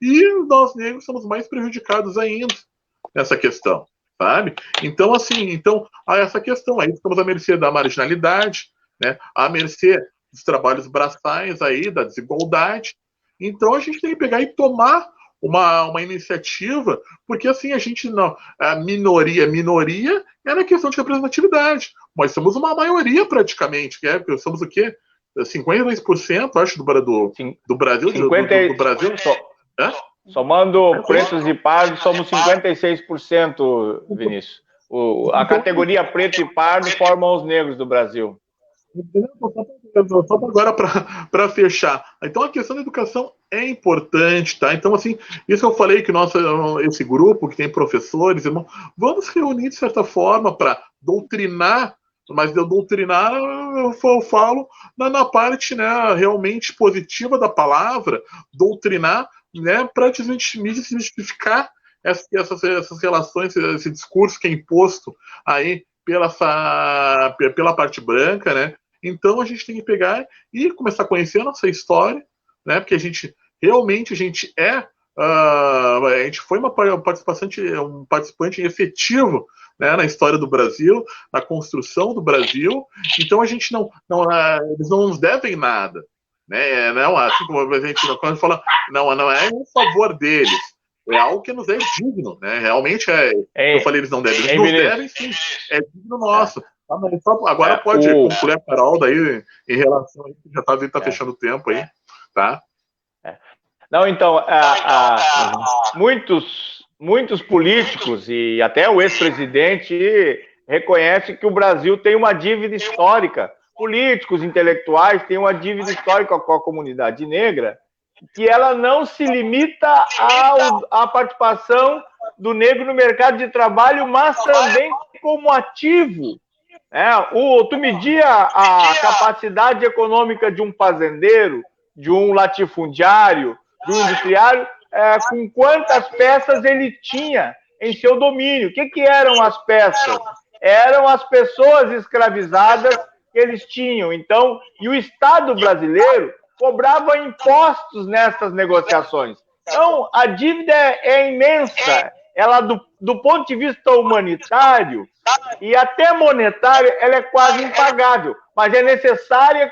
S2: E nós negros somos mais prejudicados ainda nessa questão, sabe? Então, assim, essa questão aí, estamos à mercê da marginalidade, né? À mercê dos trabalhos braçais aí, da desigualdade. Então, a gente tem que pegar e tomar uma iniciativa, porque assim, a gente não... A minoria é na questão de representatividade, mas somos uma maioria praticamente, porque somos o quê? 52%, acho, do Brasil.
S1: 50... do Brasil só. Somando pretos e pardos, somos 56%, Vinícius. A categoria preto e pardo formam os negros do Brasil.
S2: Só agora para fechar. Então, a questão da educação é importante, tá? Então, assim, isso que eu falei, que esse grupo que tem professores, irmão, vamos reunir de certa forma para doutrinar, mas eu doutrinar, eu falo na parte, né, realmente positiva da palavra, doutrinar, né, para desmistificar essas relações, esse discurso que é imposto aí pela parte branca, né? Então a gente tem que pegar e começar a conhecer a nossa história, né? Porque realmente a gente é a gente foi um participante efetivo, né, na história do Brasil, na construção do Brasil. Então a gente eles não nos devem nada, né? Não, assim como a gente quando a gente fala, não é em favor deles, é algo que nos é digno, né? Realmente eu falei, eles não devem, eles nos devem, sim, é digno nosso. Agora pode concluir a Carol daí em relação a isso, já tá fechando o tempo aí, tá?
S1: Não, então, muitos políticos e até o ex-presidente reconhecem que o Brasil tem uma dívida histórica. Políticos, intelectuais têm uma dívida histórica com a comunidade negra, que ela não se limita à participação do negro no mercado de trabalho, mas também como ativo. Tu media a capacidade econômica de um fazendeiro, de um latifundiário, do industriário, com quantas peças ele tinha em seu domínio. O que eram as peças? Eram as pessoas escravizadas que eles tinham. Então, e o Estado brasileiro cobrava impostos nessas negociações. Então, a dívida é imensa. Ela, do ponto de vista humanitário e até monetário, ela é quase impagável. Mas é necessário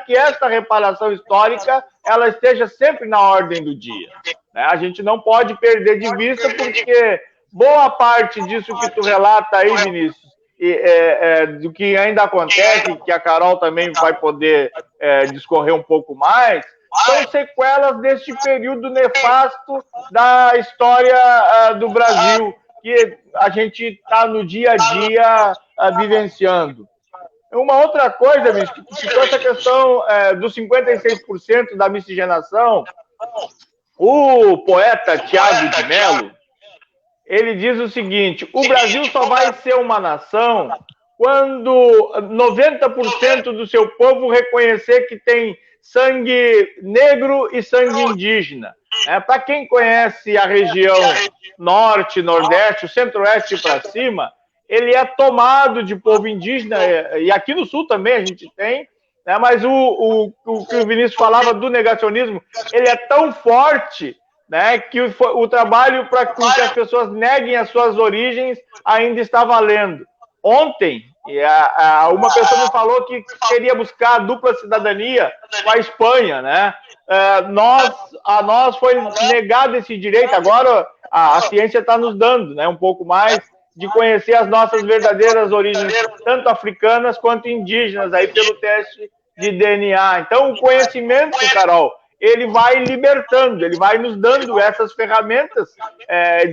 S1: que essa reparação histórica ela esteja sempre na ordem do dia. A gente não pode perder de vista, porque boa parte disso que tu relata aí, Vinícius, do que ainda acontece, que a Carol também vai poder discorrer um pouco mais, são sequelas deste período nefasto da história do Brasil, que a gente está no dia a dia vivenciando. Uma outra coisa, Vinícius, que citou essa questão dos 56% da miscigenação, o poeta Tiago de Mello, ele diz o seguinte: o Brasil só vai ser uma nação quando 90% do seu povo reconhecer que tem sangue negro e sangue indígena. Para quem conhece a região norte, nordeste, o centro-oeste para cima, ele é tomado de povo indígena, e aqui no sul também a gente tem, mas o que o Vinícius falava do negacionismo, ele é tão forte, que o trabalho para que as pessoas neguem as suas origens ainda está valendo. Ontem, uma pessoa me falou que queria buscar a dupla cidadania com a Espanha, a nós foi negado esse direito. Agora a ciência está nos dando, um pouco mais de conhecer as nossas verdadeiras origens, tanto africanas quanto indígenas, aí pelo teste de DNA. Então, o conhecimento, Carol, ele vai libertando, ele vai nos dando essas ferramentas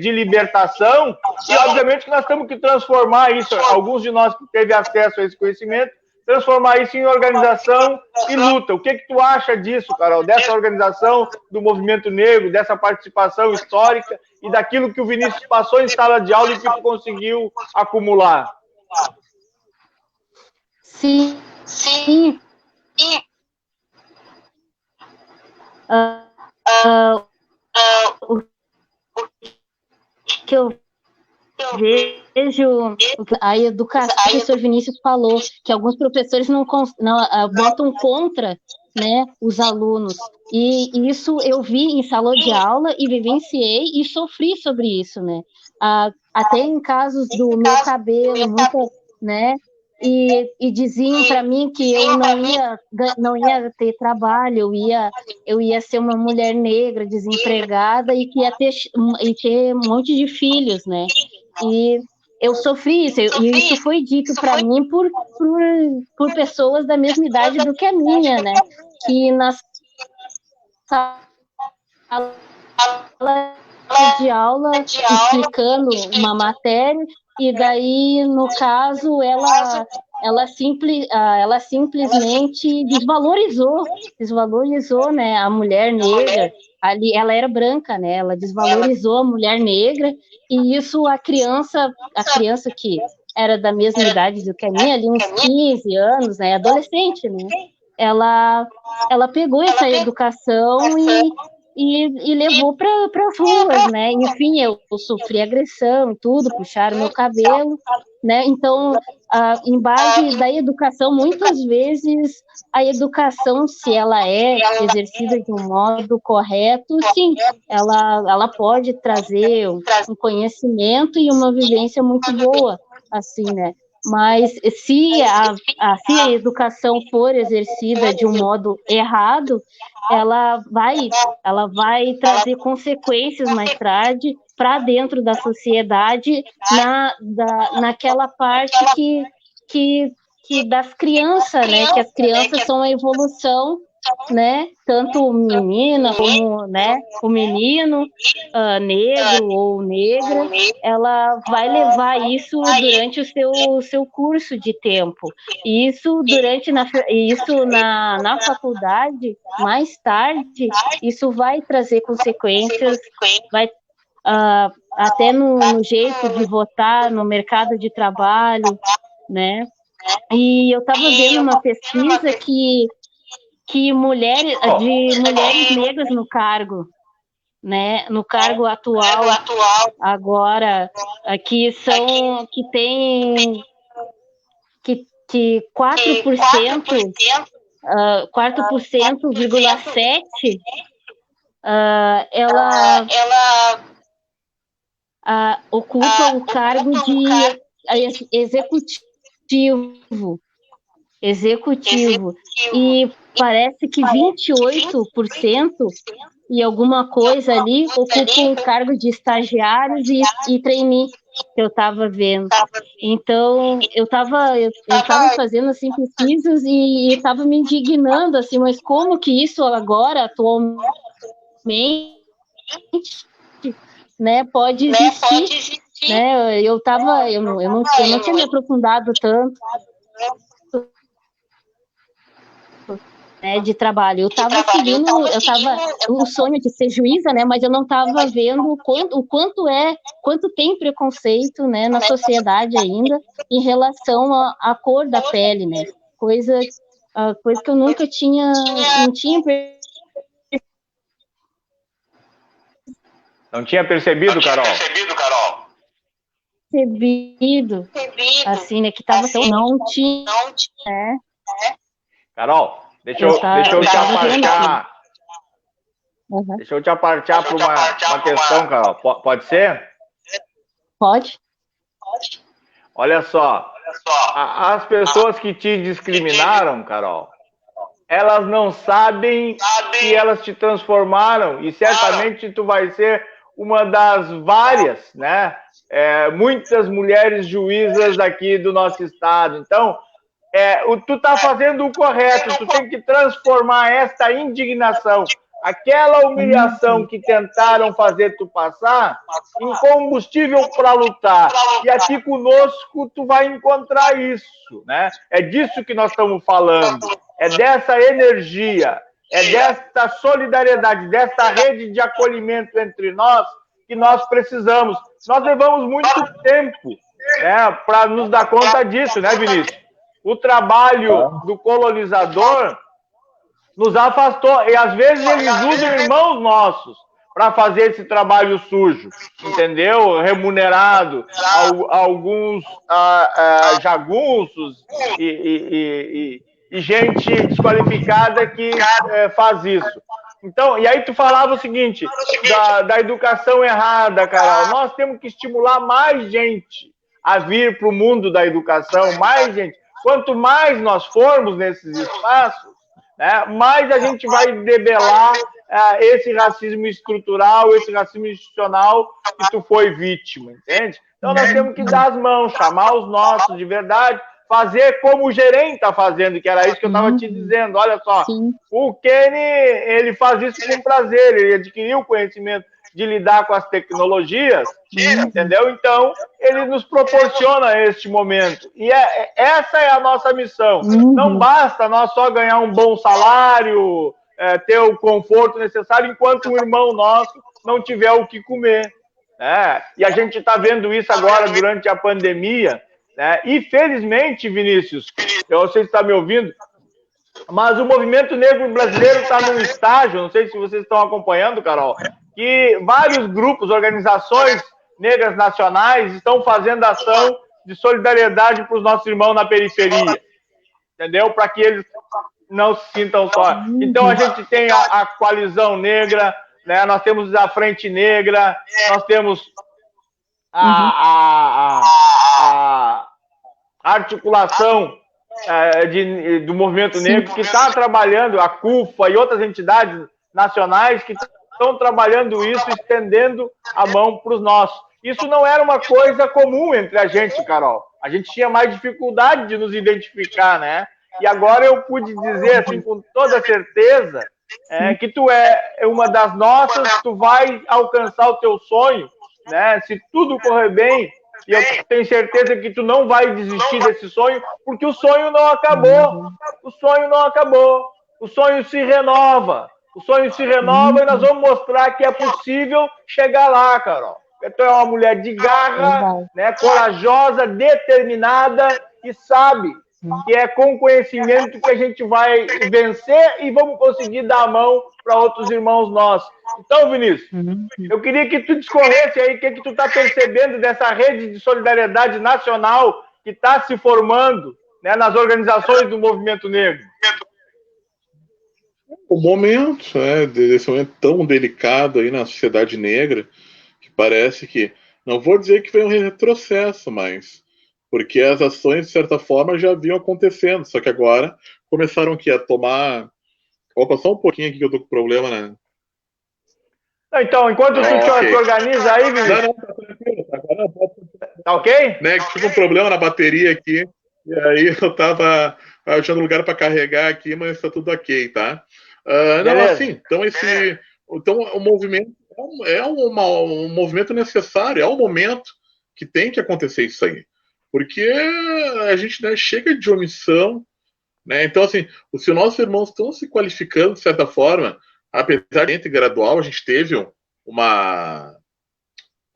S1: de libertação, e obviamente que nós temos que transformar isso, alguns de nós que teve acesso a esse conhecimento, transformar isso em organização e luta. O que tu acha disso, Carol, dessa organização do movimento negro, dessa participação histórica e daquilo que o Vinícius passou em sala de aula e que tu conseguiu acumular?
S3: Sim. O que eu vejo, a educação, o professor Vinícius falou, que alguns professores não botam contra, os alunos, e isso eu vi em sala de aula e vivenciei e sofri sobre isso, até em casos do meu cabelo, muito, e diziam para mim que eu não ia ter trabalho, eu ia ser uma mulher negra, desempregada, e que ia ter um monte de filhos, E eu sofri isso, e isso foi dito para mim por pessoas da mesma idade do que a minha, que na sala de aula explicando uma matéria, e daí, no caso, ela simplesmente desvalorizou, a mulher negra. Ali, ela era branca, ela desvalorizou a mulher negra, e isso a criança que era da mesma idade do que a minha, ali uns 15 anos, adolescente, ela pegou essa educação e levou para as ruas, Enfim, eu sofri agressão e tudo, puxaram meu cabelo, né? Então, em base da educação, muitas vezes a educação, se ela é exercida de um modo correto, sim, ela pode trazer um conhecimento e uma vivência muito boa, assim, né? Mas se a educação for exercida de um modo errado, ela vai trazer consequências mais tarde para dentro da sociedade, naquela parte que das crianças, né? Que as crianças são a evolução, né? Tanto menina como, né, o menino negro ou negra, ela vai levar isso durante o seu curso de tempo. E isso na faculdade, mais tarde, isso vai trazer consequências, vai até no jeito de votar, no mercado de trabalho, né? E eu estava vendo uma pesquisa que mulheres negras no cargo, né? No cargo atual agora, que tem 4%, 4,7%, ela ocupa o cargo de executivo, e parece que 28% e alguma coisa ali ocupam o cargo de estagiários e trainee, que eu estava vendo. Então, eu estava fazendo assim, pesquisas e estava me indignando, assim, mas como que isso agora, atualmente, né, pode existir, né? Eu não tinha me aprofundado tanto, né, de trabalho. Eu estava seguindo o sonho de ser juíza, né, mas eu não estava vendo quanto tem preconceito, né, na sociedade ainda em relação à cor da pele, né? Coisa que eu não tinha
S1: Não tinha percebido, Carol?
S3: Percebido, assim, né, que estava tão não tinha, né?
S1: Carol, deixa eu te apartar.
S3: Uhum.
S1: Deixa eu te apartar para uma questão, Carol. Pode ser?
S3: Pode.
S1: Olha só, as pessoas que te discriminaram, Carol, elas não sabem que elas te transformaram, e certamente tu vai ser uma das várias, né? Muitas mulheres juízas aqui do nosso estado. Então, tu está fazendo o correto, tu tem que transformar esta indignação, aquela humilhação que tentaram fazer tu passar, em combustível para lutar. E aqui conosco tu vai encontrar isso, né? É disso que nós estamos falando, é dessa energia, é desta solidariedade, dessa rede de acolhimento entre nós que nós precisamos. Nós levamos muito tempo, né, para nos dar conta disso, né, Vinícius? O trabalho do colonizador nos afastou, e às vezes eles usam irmãos nossos para fazer esse trabalho sujo, entendeu? Remunerado, alguns jagunços e gente desqualificada que faz isso. Então, e aí tu falava o seguinte, da educação errada, Carol. Nós temos que estimular mais gente a vir para o mundo da educação, mais gente. Quanto mais nós formos nesses espaços, né, mais a gente vai debelar esse racismo estrutural, esse racismo institucional que tu foi vítima, entende? Então nós temos que dar as mãos, chamar os nossos de verdade, fazer como o gerente está fazendo, que era isso que eu estava te dizendo. Olha só, sim. O Kenny, ele faz isso com prazer, ele adquiriu o conhecimento de lidar com as tecnologias, entendeu? Então, ele nos proporciona este momento. E essa é a nossa missão. Não basta nós só ganhar um bom salário, ter o conforto necessário, enquanto um irmão nosso não tiver o que comer. E a gente está vendo isso agora durante a pandemia. E, felizmente, Vinícius, eu não sei se está me ouvindo, mas o movimento negro brasileiro está num estágio, não sei se vocês estão acompanhando, Carol, que vários grupos, organizações negras nacionais estão fazendo ação de solidariedade para os nossos irmãos na periferia, entendeu? Para que eles não se sintam só. Então a gente tem a coalizão negra, né? Nós temos a frente negra, nós temos a articulação do movimento negro que está trabalhando, a CUFA e outras entidades nacionais que estão trabalhando isso, estendendo a mão para os nossos. Isso não era uma coisa comum entre a gente, Carol. A gente tinha mais dificuldade de nos identificar, né? E agora eu pude dizer, assim, com toda certeza, que tu é uma das nossas, tu vai alcançar o teu sonho, né? Se tudo correr bem, e eu tenho certeza que tu não vai desistir desse sonho, porque o sonho não acabou. O sonho não acabou. O sonho se renova. O sonho se renova e nós vamos mostrar que é possível chegar lá, Carol. Tu é uma mulher de garra, né, corajosa, determinada e sabe que é com conhecimento que a gente vai vencer e vamos conseguir dar a mão para outros irmãos nossos. Então, Vinícius, eu queria que tu discorresse aí o que tu está percebendo dessa rede de solidariedade nacional que está se formando, né, nas organizações do movimento negro.
S2: O momento, desse momento tão delicado aí na sociedade negra, que parece que, não vou dizer que foi um retrocesso, mas porque as ações, de certa forma, já vinham acontecendo, só que agora começaram aqui a tomar... Opa, só um pouquinho aqui que eu tô com problema, né?
S1: Então, enquanto tu te organiza aí, Vinícius...
S2: Não, tá tranquilo, agora
S1: tá ok?
S2: Né, que tive um problema na bateria aqui, e aí eu tava achando lugar para carregar aqui, mas tá tudo ok, tá? Não, assim, então o movimento é um movimento necessário, é um momento que tem que acontecer isso aí. Porque a gente, né, chega de omissão, né? Então, assim, se os nossos irmãos estão se qualificando, de certa forma, apesar de gradual, a gente teve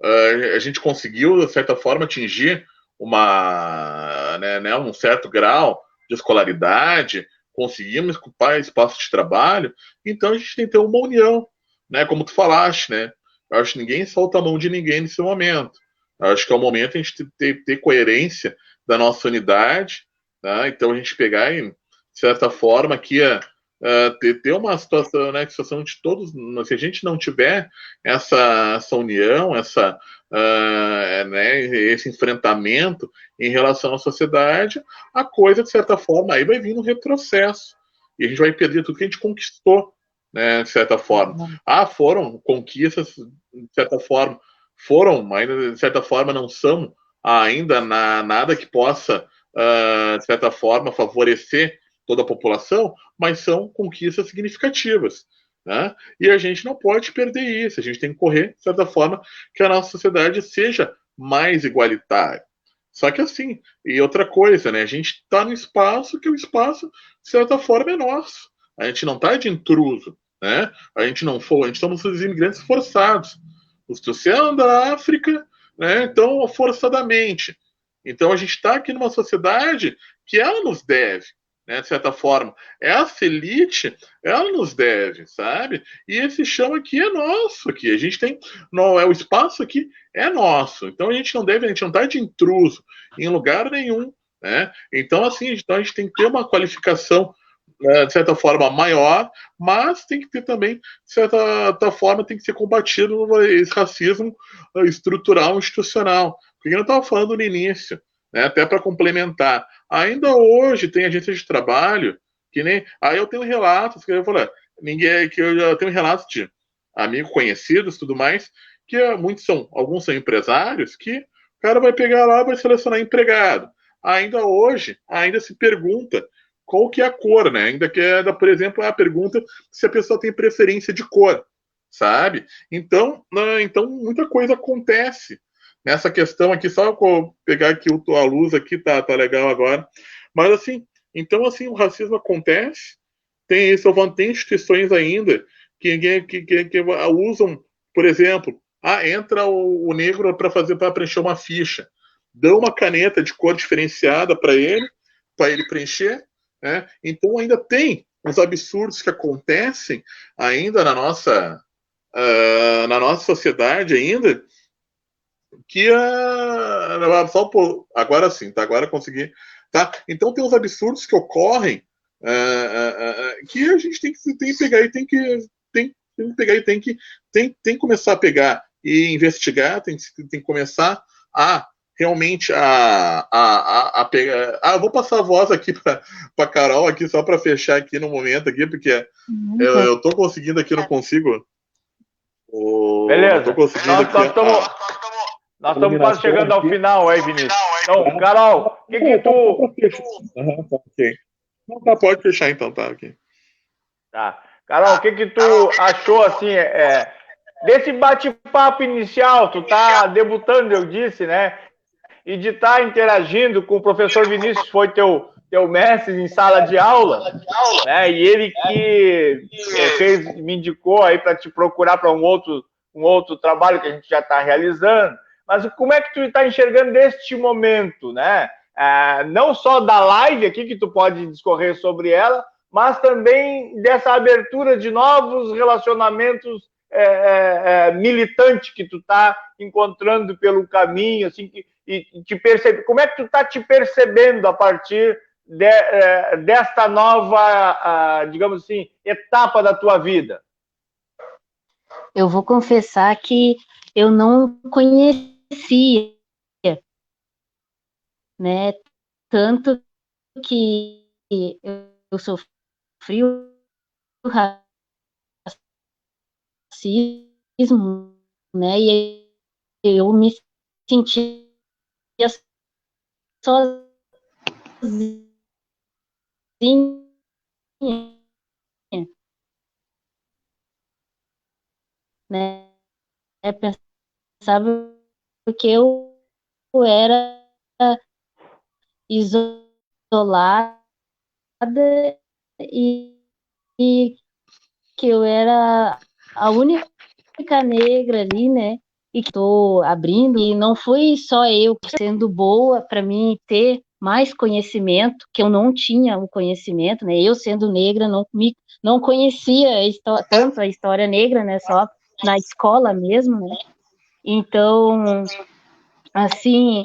S2: a gente conseguiu, de certa forma, atingir um certo grau de escolaridade, conseguimos ocupar espaço de trabalho, então a gente tem que ter uma união, né? Como tu falaste, né? Eu acho que ninguém solta a mão de ninguém nesse momento. Eu acho que é o momento de a gente ter coerência da nossa unidade, tá? Então a gente pegar e, de certa forma, aqui ter uma situação, né, situação de todos, se a gente não tiver essa união, esse enfrentamento em relação à sociedade, a coisa, de certa forma, aí vai vir no retrocesso. E a gente vai perder tudo que a gente conquistou, né, de certa forma. Foram conquistas, de certa forma, ainda de certa forma não são ainda nada que possa, de certa forma, favorecer toda a população, mas são conquistas significativas, né? E a gente não pode perder isso, a gente tem que correr, de certa forma, que a nossa sociedade seja mais igualitária. Só que assim, e outra coisa, né? A gente está no espaço que o espaço, de certa forma, é nosso. A gente não está de intruso, né? A gente somos os imigrantes forçados. Os trouxeram da África, né? Então, forçadamente. Então, a gente está aqui numa sociedade que ela nos deve, né, de certa forma. Essa elite, ela nos deve, sabe? E esse chão aqui é nosso. Aqui. A gente tem. O espaço aqui é nosso. Então, a gente não está de intruso em lugar nenhum. Né? Então, assim, a gente tem que ter uma qualificação, de certa forma, maior, mas tem que ter também, de certa forma, tem que ser combatido esse racismo estrutural, institucional. Porque eu estava falando no início, né, até para complementar. Ainda hoje tem agências de trabalho que nem... Aí eu tenho relatos, que eu falar, eu já tenho relatos de amigos conhecidos, tudo mais, que alguns são empresários, que o cara vai pegar lá, vai selecionar empregado. Ainda hoje, se pergunta qual que é a cor, né? Ainda que por exemplo, a pergunta se a pessoa tem preferência de cor, sabe? Então muita coisa acontece nessa questão aqui. Só eu pegar aqui a luz aqui, tá legal agora. Mas assim, então assim, o racismo acontece, tem instituições ainda que usam, por exemplo, entra o negro para preencher uma ficha, dão uma caneta de cor diferenciada para ele preencher. Né? Então ainda tem uns absurdos que acontecem ainda na nossa sociedade ainda, que Só por... Agora sim, tá? Agora consegui. Tá? Então tem uns absurdos que ocorrem que a gente tem que pegar e tem que pegar e tem que começar a pegar e investigar, tem que começar a realmente a pegar. Eu vou passar a voz aqui para Carol aqui só para fechar aqui no momento aqui, porque eu tô conseguindo aqui, não consigo.
S1: Beleza.
S2: Não tô conseguindo
S1: nós estamos quase chegando ao final aí, Vinícius. Então, Carol, o que tu...
S2: Ok. Não, tá, pode fechar então, tá, ok.
S1: Tá. Carol, o que tu achou, assim, desse bate-papo inicial? Tu tá debutando, eu disse, né? E de estar interagindo com o professor Vinícius, foi teu mestre em sala de aula, né? E ele que me indicou aí para te procurar para um outro trabalho que a gente já está realizando. Mas como é que tu está enxergando deste momento, né? Não só da live aqui, que tu pode discorrer sobre ela, mas também dessa abertura de novos relacionamentos militantes que tu está encontrando pelo caminho, assim, e te percebe. Como é que tu está te percebendo a partir desta nova, digamos assim, etapa da tua vida?
S3: Eu vou confessar que eu não conhecia, né? Tanto que eu sofri o racismo, né? E eu me sentia sozinha, né? Pensava que eu era isolada e que eu era a única negra ali, né? E que estou abrindo, e não fui só eu sendo boa para mim ter mais conhecimento, que eu não tinha o conhecimento, né? Eu sendo negra não conhecia tanto a história negra, né? Só na escola mesmo, né? Então, assim,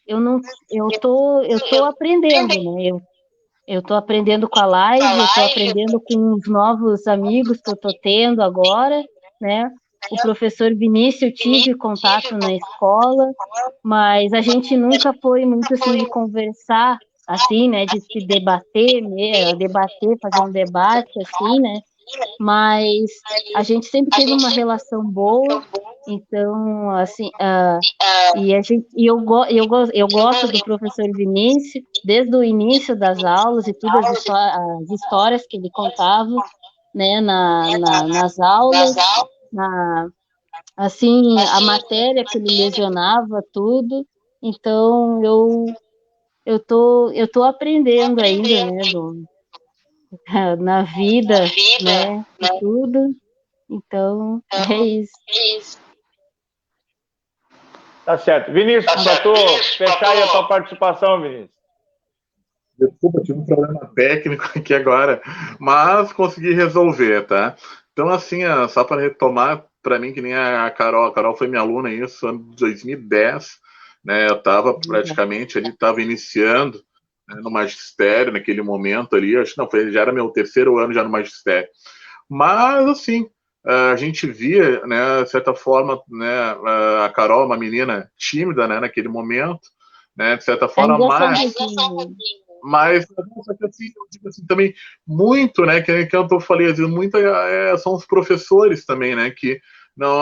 S3: eu tô aprendendo, né? Eu tô aprendendo com a live, eu tô aprendendo com os novos amigos que eu tô tendo agora, né? O professor Vinícius, eu tive contato na escola, mas a gente nunca foi muito assim de conversar, assim, né? De se debater, fazer um debate, assim, né? Mas a gente sempre teve uma relação boa, então, assim, eu gosto do professor Vinícius, desde o início das aulas e todas as histórias que ele contava, né, nas aulas, assim, a matéria que ele lecionava, tudo. Então, eu tô aprendendo ainda, né, na vida, né, e tudo. Então, é isso.
S1: Tá certo. Vinícius, para tu fechar aí a tua participação, Vinícius.
S2: Desculpa, tive um problema técnico aqui agora, mas consegui resolver, tá? Então, assim, só para retomar, para mim, que nem a Carol foi minha aluna isso, ano de 2010, né? Eu estava praticamente ali, estava iniciando, né, no magistério naquele momento ali, acho que não, já era meu terceiro ano já no magistério. Mas, assim, a gente via, né, de certa forma, né, a Carol, uma menina tímida, né, naquele momento, né, de certa forma, mas assim, eu digo assim, também muito, né, que eu falei, assim, muito são os professores também, né, que não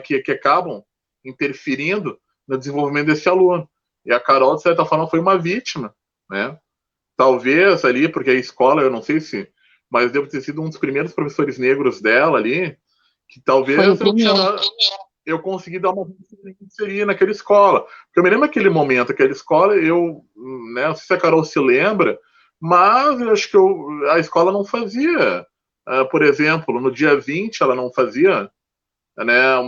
S2: que acabam interferindo no desenvolvimento desse aluno. E a Carol, de certa forma, foi uma vítima, né? Talvez ali, porque a escola, eu não sei se, mas devo ter sido um dos primeiros professores negros dela ali, que talvez eu consegui dar uma inserir naquela escola. Porque eu me lembro daquele momento, aquela escola, né, não sei se a Carol se lembra, mas eu acho que a escola não fazia, por exemplo, no dia 20 ela não fazia, né,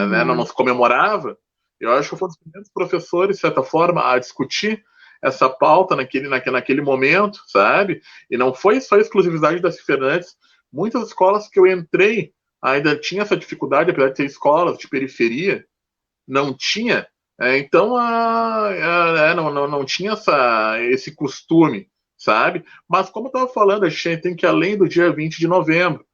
S2: né, não se comemorava. Eu acho que foi um dos primeiros professores, de certa forma, a discutir essa pauta naquele momento, sabe? E não foi só a exclusividade da Fernandes. Muitas escolas que eu entrei ainda tinha essa dificuldade, apesar de ter escolas de periferia, não tinha, então não tinha esse costume, sabe? Mas como eu estava falando, a gente tem que ir além do dia 20 de novembro.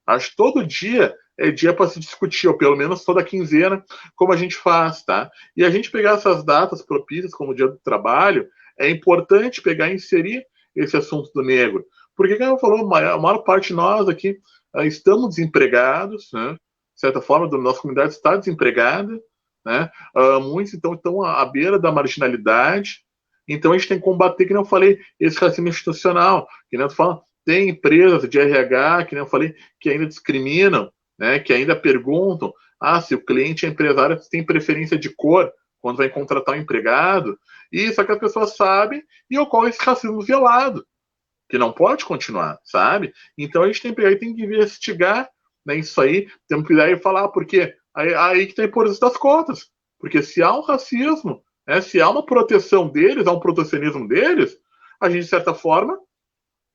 S2: Acho que todo dia é dia para se discutir, ou pelo menos toda quinzena, como a gente faz, tá? E a gente pegar essas datas propícias, como o Dia do Trabalho, é importante pegar e inserir esse assunto do negro. Porque, como eu falou, a maior parte de nós aqui estamos desempregados, né? De certa forma, a nossa comunidade está desempregada, né? Muitos, então, estão à beira da marginalidade. Então, a gente tem que combater, que nem eu falei, esse racismo institucional, que nem eu falo, tem empresas de RH, que nem eu falei, que ainda discriminam, né, que ainda perguntam se o cliente é empresário tem preferência de cor quando vai contratar um empregado, e só que as pessoas sabem e ocorre esse racismo velado, que não pode continuar, sabe? Então a gente tem que investigar, né, isso aí, temos que ir e falar, porque aí que tem a importância das cotas, porque se há um racismo, né, se há uma proteção deles, há um protecionismo deles, a gente, de certa forma,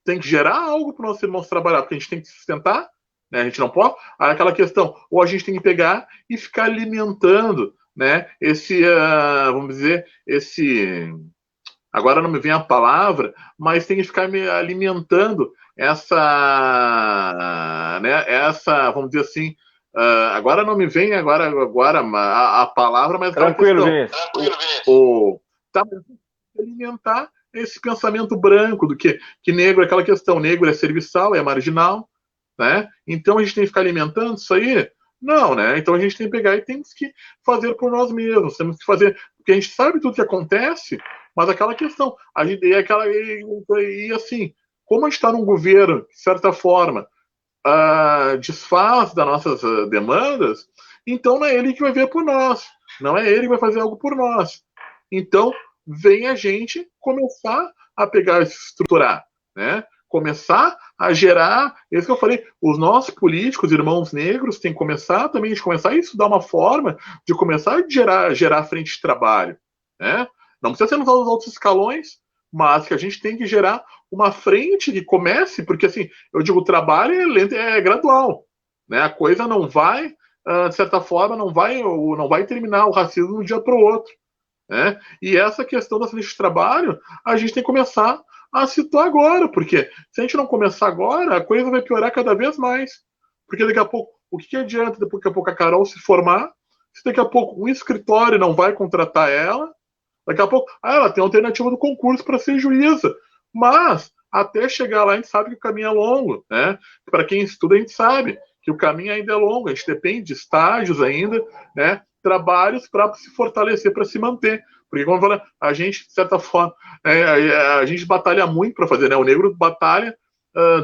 S2: tem que gerar algo para os nossos irmãos trabalhar, porque a gente tem que se sustentar, né? A gente não pode. Aí aquela questão, ou a gente tem que pegar e ficar alimentando, né? Vamos dizer, agora não me vem a palavra, mas tem que ficar me alimentando vamos dizer assim, agora não me vem agora a palavra, mas
S1: tranquilo,
S2: Vinícius. Tá, alimentar esse pensamento branco do que negro é aquela questão, negro é serviçal, é marginal, né? Então a gente tem que ficar alimentando isso aí? Não, né? Então a gente tem que pegar e temos que fazer por nós mesmos, temos que fazer, porque a gente sabe tudo que acontece, mas aquela questão, a gente assim, como a gente está num governo, de certa forma, desfaz das nossas demandas, então não é ele que vai ver por nós, não é ele que vai fazer algo por nós. Então, vem a gente começar a pegar e se estruturar, né? Começar a gerar, isso que eu falei, os nossos políticos, irmãos negros, tem que começar também, começar a estudar uma forma de começar a gerar frente de trabalho, né? Não precisa ser nos outros escalões, mas que a gente tem que gerar uma frente que comece, porque assim, eu digo, o trabalho é gradual, né? A coisa não vai, de certa forma, não vai terminar o racismo de um dia para o outro. Né? E essa questão da frente de trabalho, a gente tem que começar a situar agora, porque se a gente não começar agora, a coisa vai piorar cada vez mais. Porque daqui a pouco, o que adianta daqui a pouco a Carol se formar, se daqui a pouco um escritório não vai contratar ela, daqui a pouco, ela tem a alternativa do concurso para ser juíza. Mas, até chegar lá, a gente sabe que o caminho é longo, né? Para quem estuda, a gente sabe que o caminho ainda é longo, a gente depende de estágios ainda, né? Trabalhos para se fortalecer, para se manter. Porque, como eu falei, a gente, de certa forma, a gente batalha muito para fazer, né? O negro batalha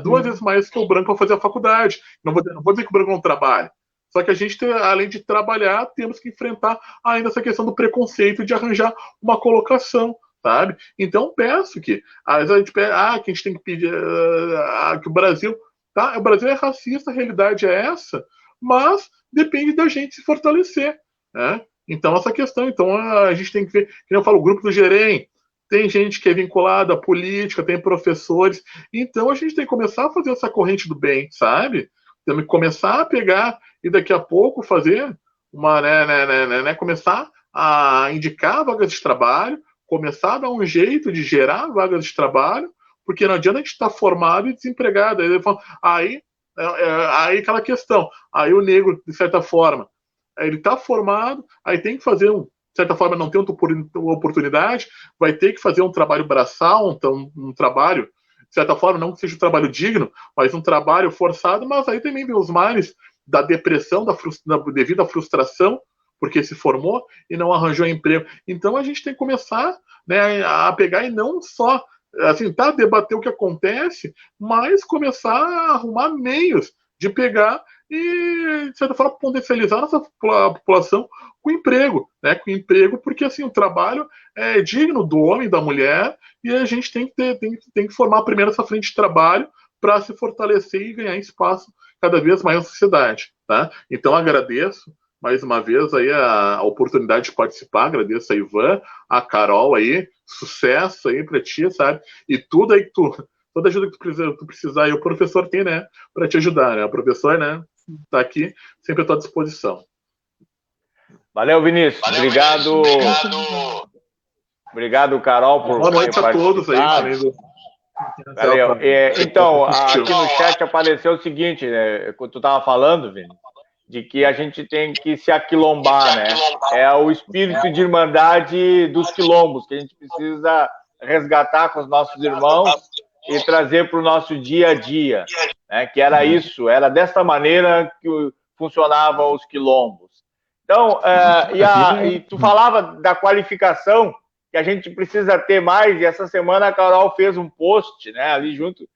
S2: duas vezes mais que o branco para fazer a faculdade. Não vou dizer que o branco não trabalha. Só que a gente, além de trabalhar, temos que enfrentar ainda essa questão do preconceito de arranjar uma colocação, sabe? Então, peço que a gente que a gente tem que pedir que o Brasil, tá? O Brasil é racista, a realidade é essa, mas depende da gente se fortalecer, né? Então, essa questão, então a gente tem que ver, que eu falo, o grupo do Gerem, tem gente que é vinculada à política, tem professores, então a gente tem que começar a fazer essa corrente do bem, sabe? Temos que começar a pegar e daqui a pouco fazer começar a indicar vagas de trabalho, começar a dar um jeito de gerar vagas de trabalho, porque não adianta a gente estar formado e desempregado. Aí aquela questão, aí o negro, de certa forma, ele está formado, aí tem que fazer de certa forma não tem oportunidade, vai ter que fazer um trabalho braçal, um trabalho, de certa forma, não que seja um trabalho digno, mas um trabalho forçado, mas aí também vem os males da depressão, devido à frustração, porque se formou e não arranjou emprego. Então a gente tem que começar, né, a pegar e não só assim, debater o que acontece, mas começar a arrumar meios de pegar e, de certa forma, potencializar nossa população com emprego, né? Com emprego, porque assim, o trabalho é digno do homem e da mulher, e a gente tem que formar primeiro essa frente de trabalho para se fortalecer e ganhar espaço cada vez mais na sociedade, tá? Então agradeço mais uma vez aí a oportunidade de participar, agradeço a Ivan, a Carol aí, sucesso aí para ti, sabe? E tudo aí que toda ajuda que tu precisar, aí o professor tem, né, para te ajudar, né? O professor, né, tá aqui, sempre à tua disposição.
S1: Valeu, Vinícius. Obrigado. Obrigado, Carol, por
S2: boa noite a todos aí.
S1: Valeu. Então, aqui no chat apareceu o seguinte, né, quando tu estava falando, Vini, de que a gente tem que se aquilombar, né? É o espírito de irmandade dos quilombos que a gente precisa resgatar com os nossos irmãos e trazer para o nosso dia a dia, né? Que era isso, era dessa maneira que funcionavam os quilombos. Então, e tu falava da qualificação que a gente precisa ter mais, e essa semana a Carol fez um post, né, ali junto,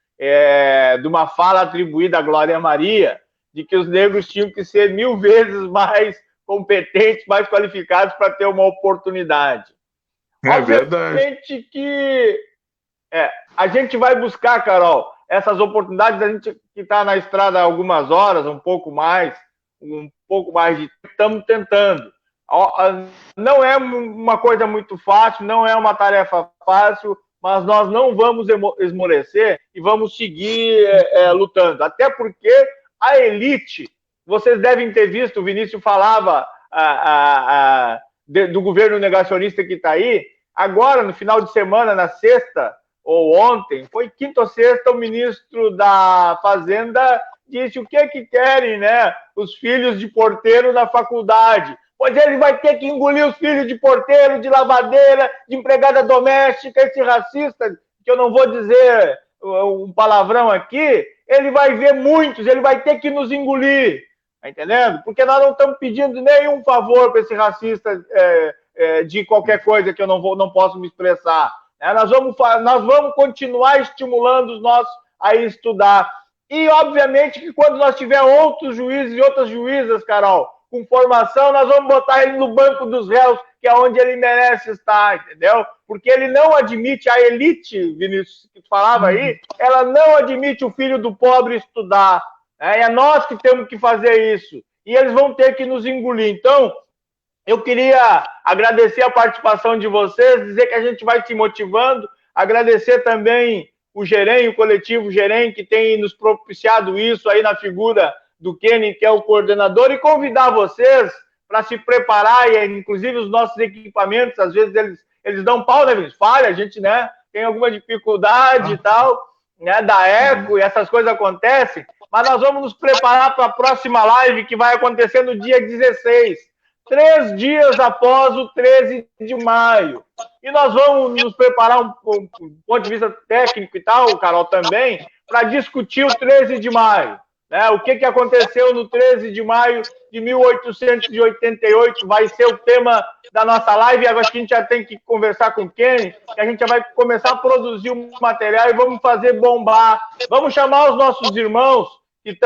S1: de uma fala atribuída à Glória Maria, de que os negros tinham que ser 1000 vezes mais competentes, mais qualificados para ter uma oportunidade. Obviamente que a gente vai buscar, Carol, essas oportunidades, a gente que está na estrada há algumas horas, um pouco mais de estamos tentando. Não é uma coisa muito fácil, não é uma tarefa fácil, mas nós não vamos esmorecer e vamos seguir lutando. Até porque a elite, vocês devem ter visto, o Vinícius falava do governo negacionista que está aí, agora, no final de semana, na sexta, ou ontem, foi quinta ou sexta, o ministro da Fazenda disse o que querem, né? Os filhos de porteiro na faculdade. Pois ele vai ter que engolir os filhos de porteiro, de lavadeira, de empregada doméstica, esse racista, que eu não vou dizer um palavrão aqui, ele vai ver muitos, ele vai ter que nos engolir, tá entendendo? Porque nós não estamos pedindo nenhum favor para esse racista de qualquer coisa que eu não posso me expressar. Nós vamos continuar estimulando os nossos a estudar. E, obviamente, que quando nós tiver outros juízes e outras juízas, Carol, com formação, nós vamos botar ele no banco dos réus, que é onde ele merece estar, entendeu? Porque ele não admite, a elite, Vinícius, que tu falava aí, ela não admite o filho do pobre estudar. É nós que temos que fazer isso. E eles vão ter que nos engolir. Então, eu queria agradecer a participação de vocês, dizer que a gente vai se motivando, agradecer também o coletivo Gerem, que tem nos propiciado isso aí na figura do Kenny, que é o coordenador, e convidar vocês para se preparar, e inclusive os nossos equipamentos, às vezes eles dão pau, né, Vinícius? Falha, a gente, né, tem alguma dificuldade e tal, né, da eco, e essas coisas acontecem, mas nós vamos nos preparar para a próxima live, que vai acontecer no dia 16, 3 dias após o 13 de maio. E nós vamos nos preparar um ponto de vista técnico e tal, Carol, também, para discutir o 13 de maio. Né? O que aconteceu no 13 de maio de 1888 vai ser o tema da nossa live. Agora que a gente já tem que conversar com o Kenny, que a gente já vai começar a produzir um material e vamos fazer bombar. Vamos chamar os nossos irmãos que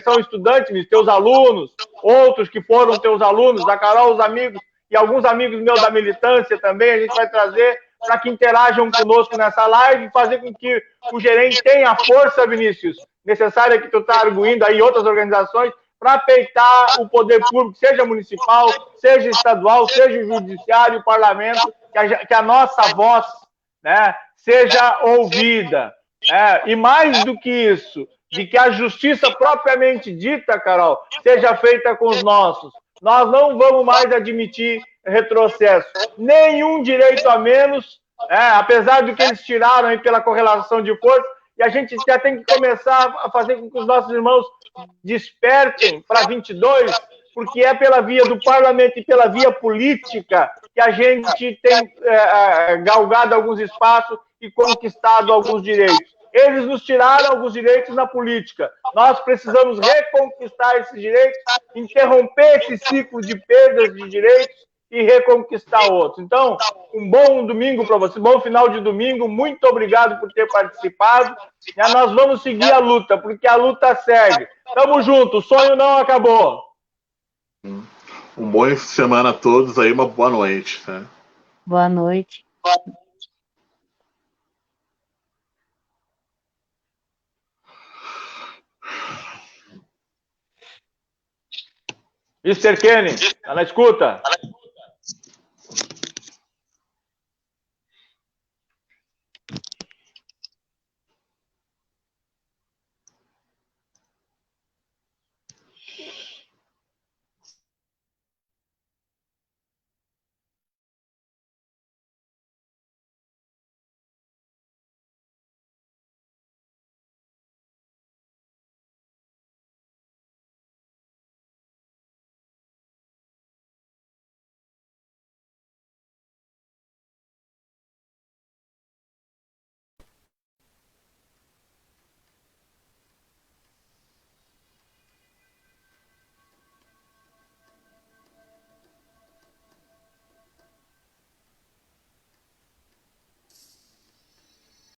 S1: são estudantes, teus alunos, outros que foram teus alunos, a Carol, os amigos, e alguns amigos meus da militância também, a gente vai trazer para que interajam conosco nessa live e fazer com que o gerente tenha a força, Vinícius, necessária que tu está arguindo aí, outras organizações, para peitar o poder público, seja municipal, seja estadual, seja o judiciário, o parlamento, que a nossa voz, né, seja ouvida. E mais do que isso, de que a justiça propriamente dita, Carol, seja feita com os nossos. Nós não vamos mais admitir retrocesso. Nenhum direito a menos, apesar do que eles tiraram aí pela correlação de forças, e a gente já tem que começar a fazer com que os nossos irmãos despertem para 22, porque é pela via do parlamento e pela via política que a gente tem galgado alguns espaços e conquistado alguns direitos. Eles nos tiraram alguns direitos na política. Nós precisamos reconquistar esses direitos, interromper esse ciclo de perdas de direitos e reconquistar outros. Então, um bom domingo para você, bom final de domingo. Muito obrigado por ter participado. E nós vamos seguir a luta, porque a luta segue. Tamo junto, o sonho não acabou.
S2: Um bom fim de semana a todos aí, uma boa noite. Né?
S3: Boa noite.
S1: Mr. Kenny, tá na escuta?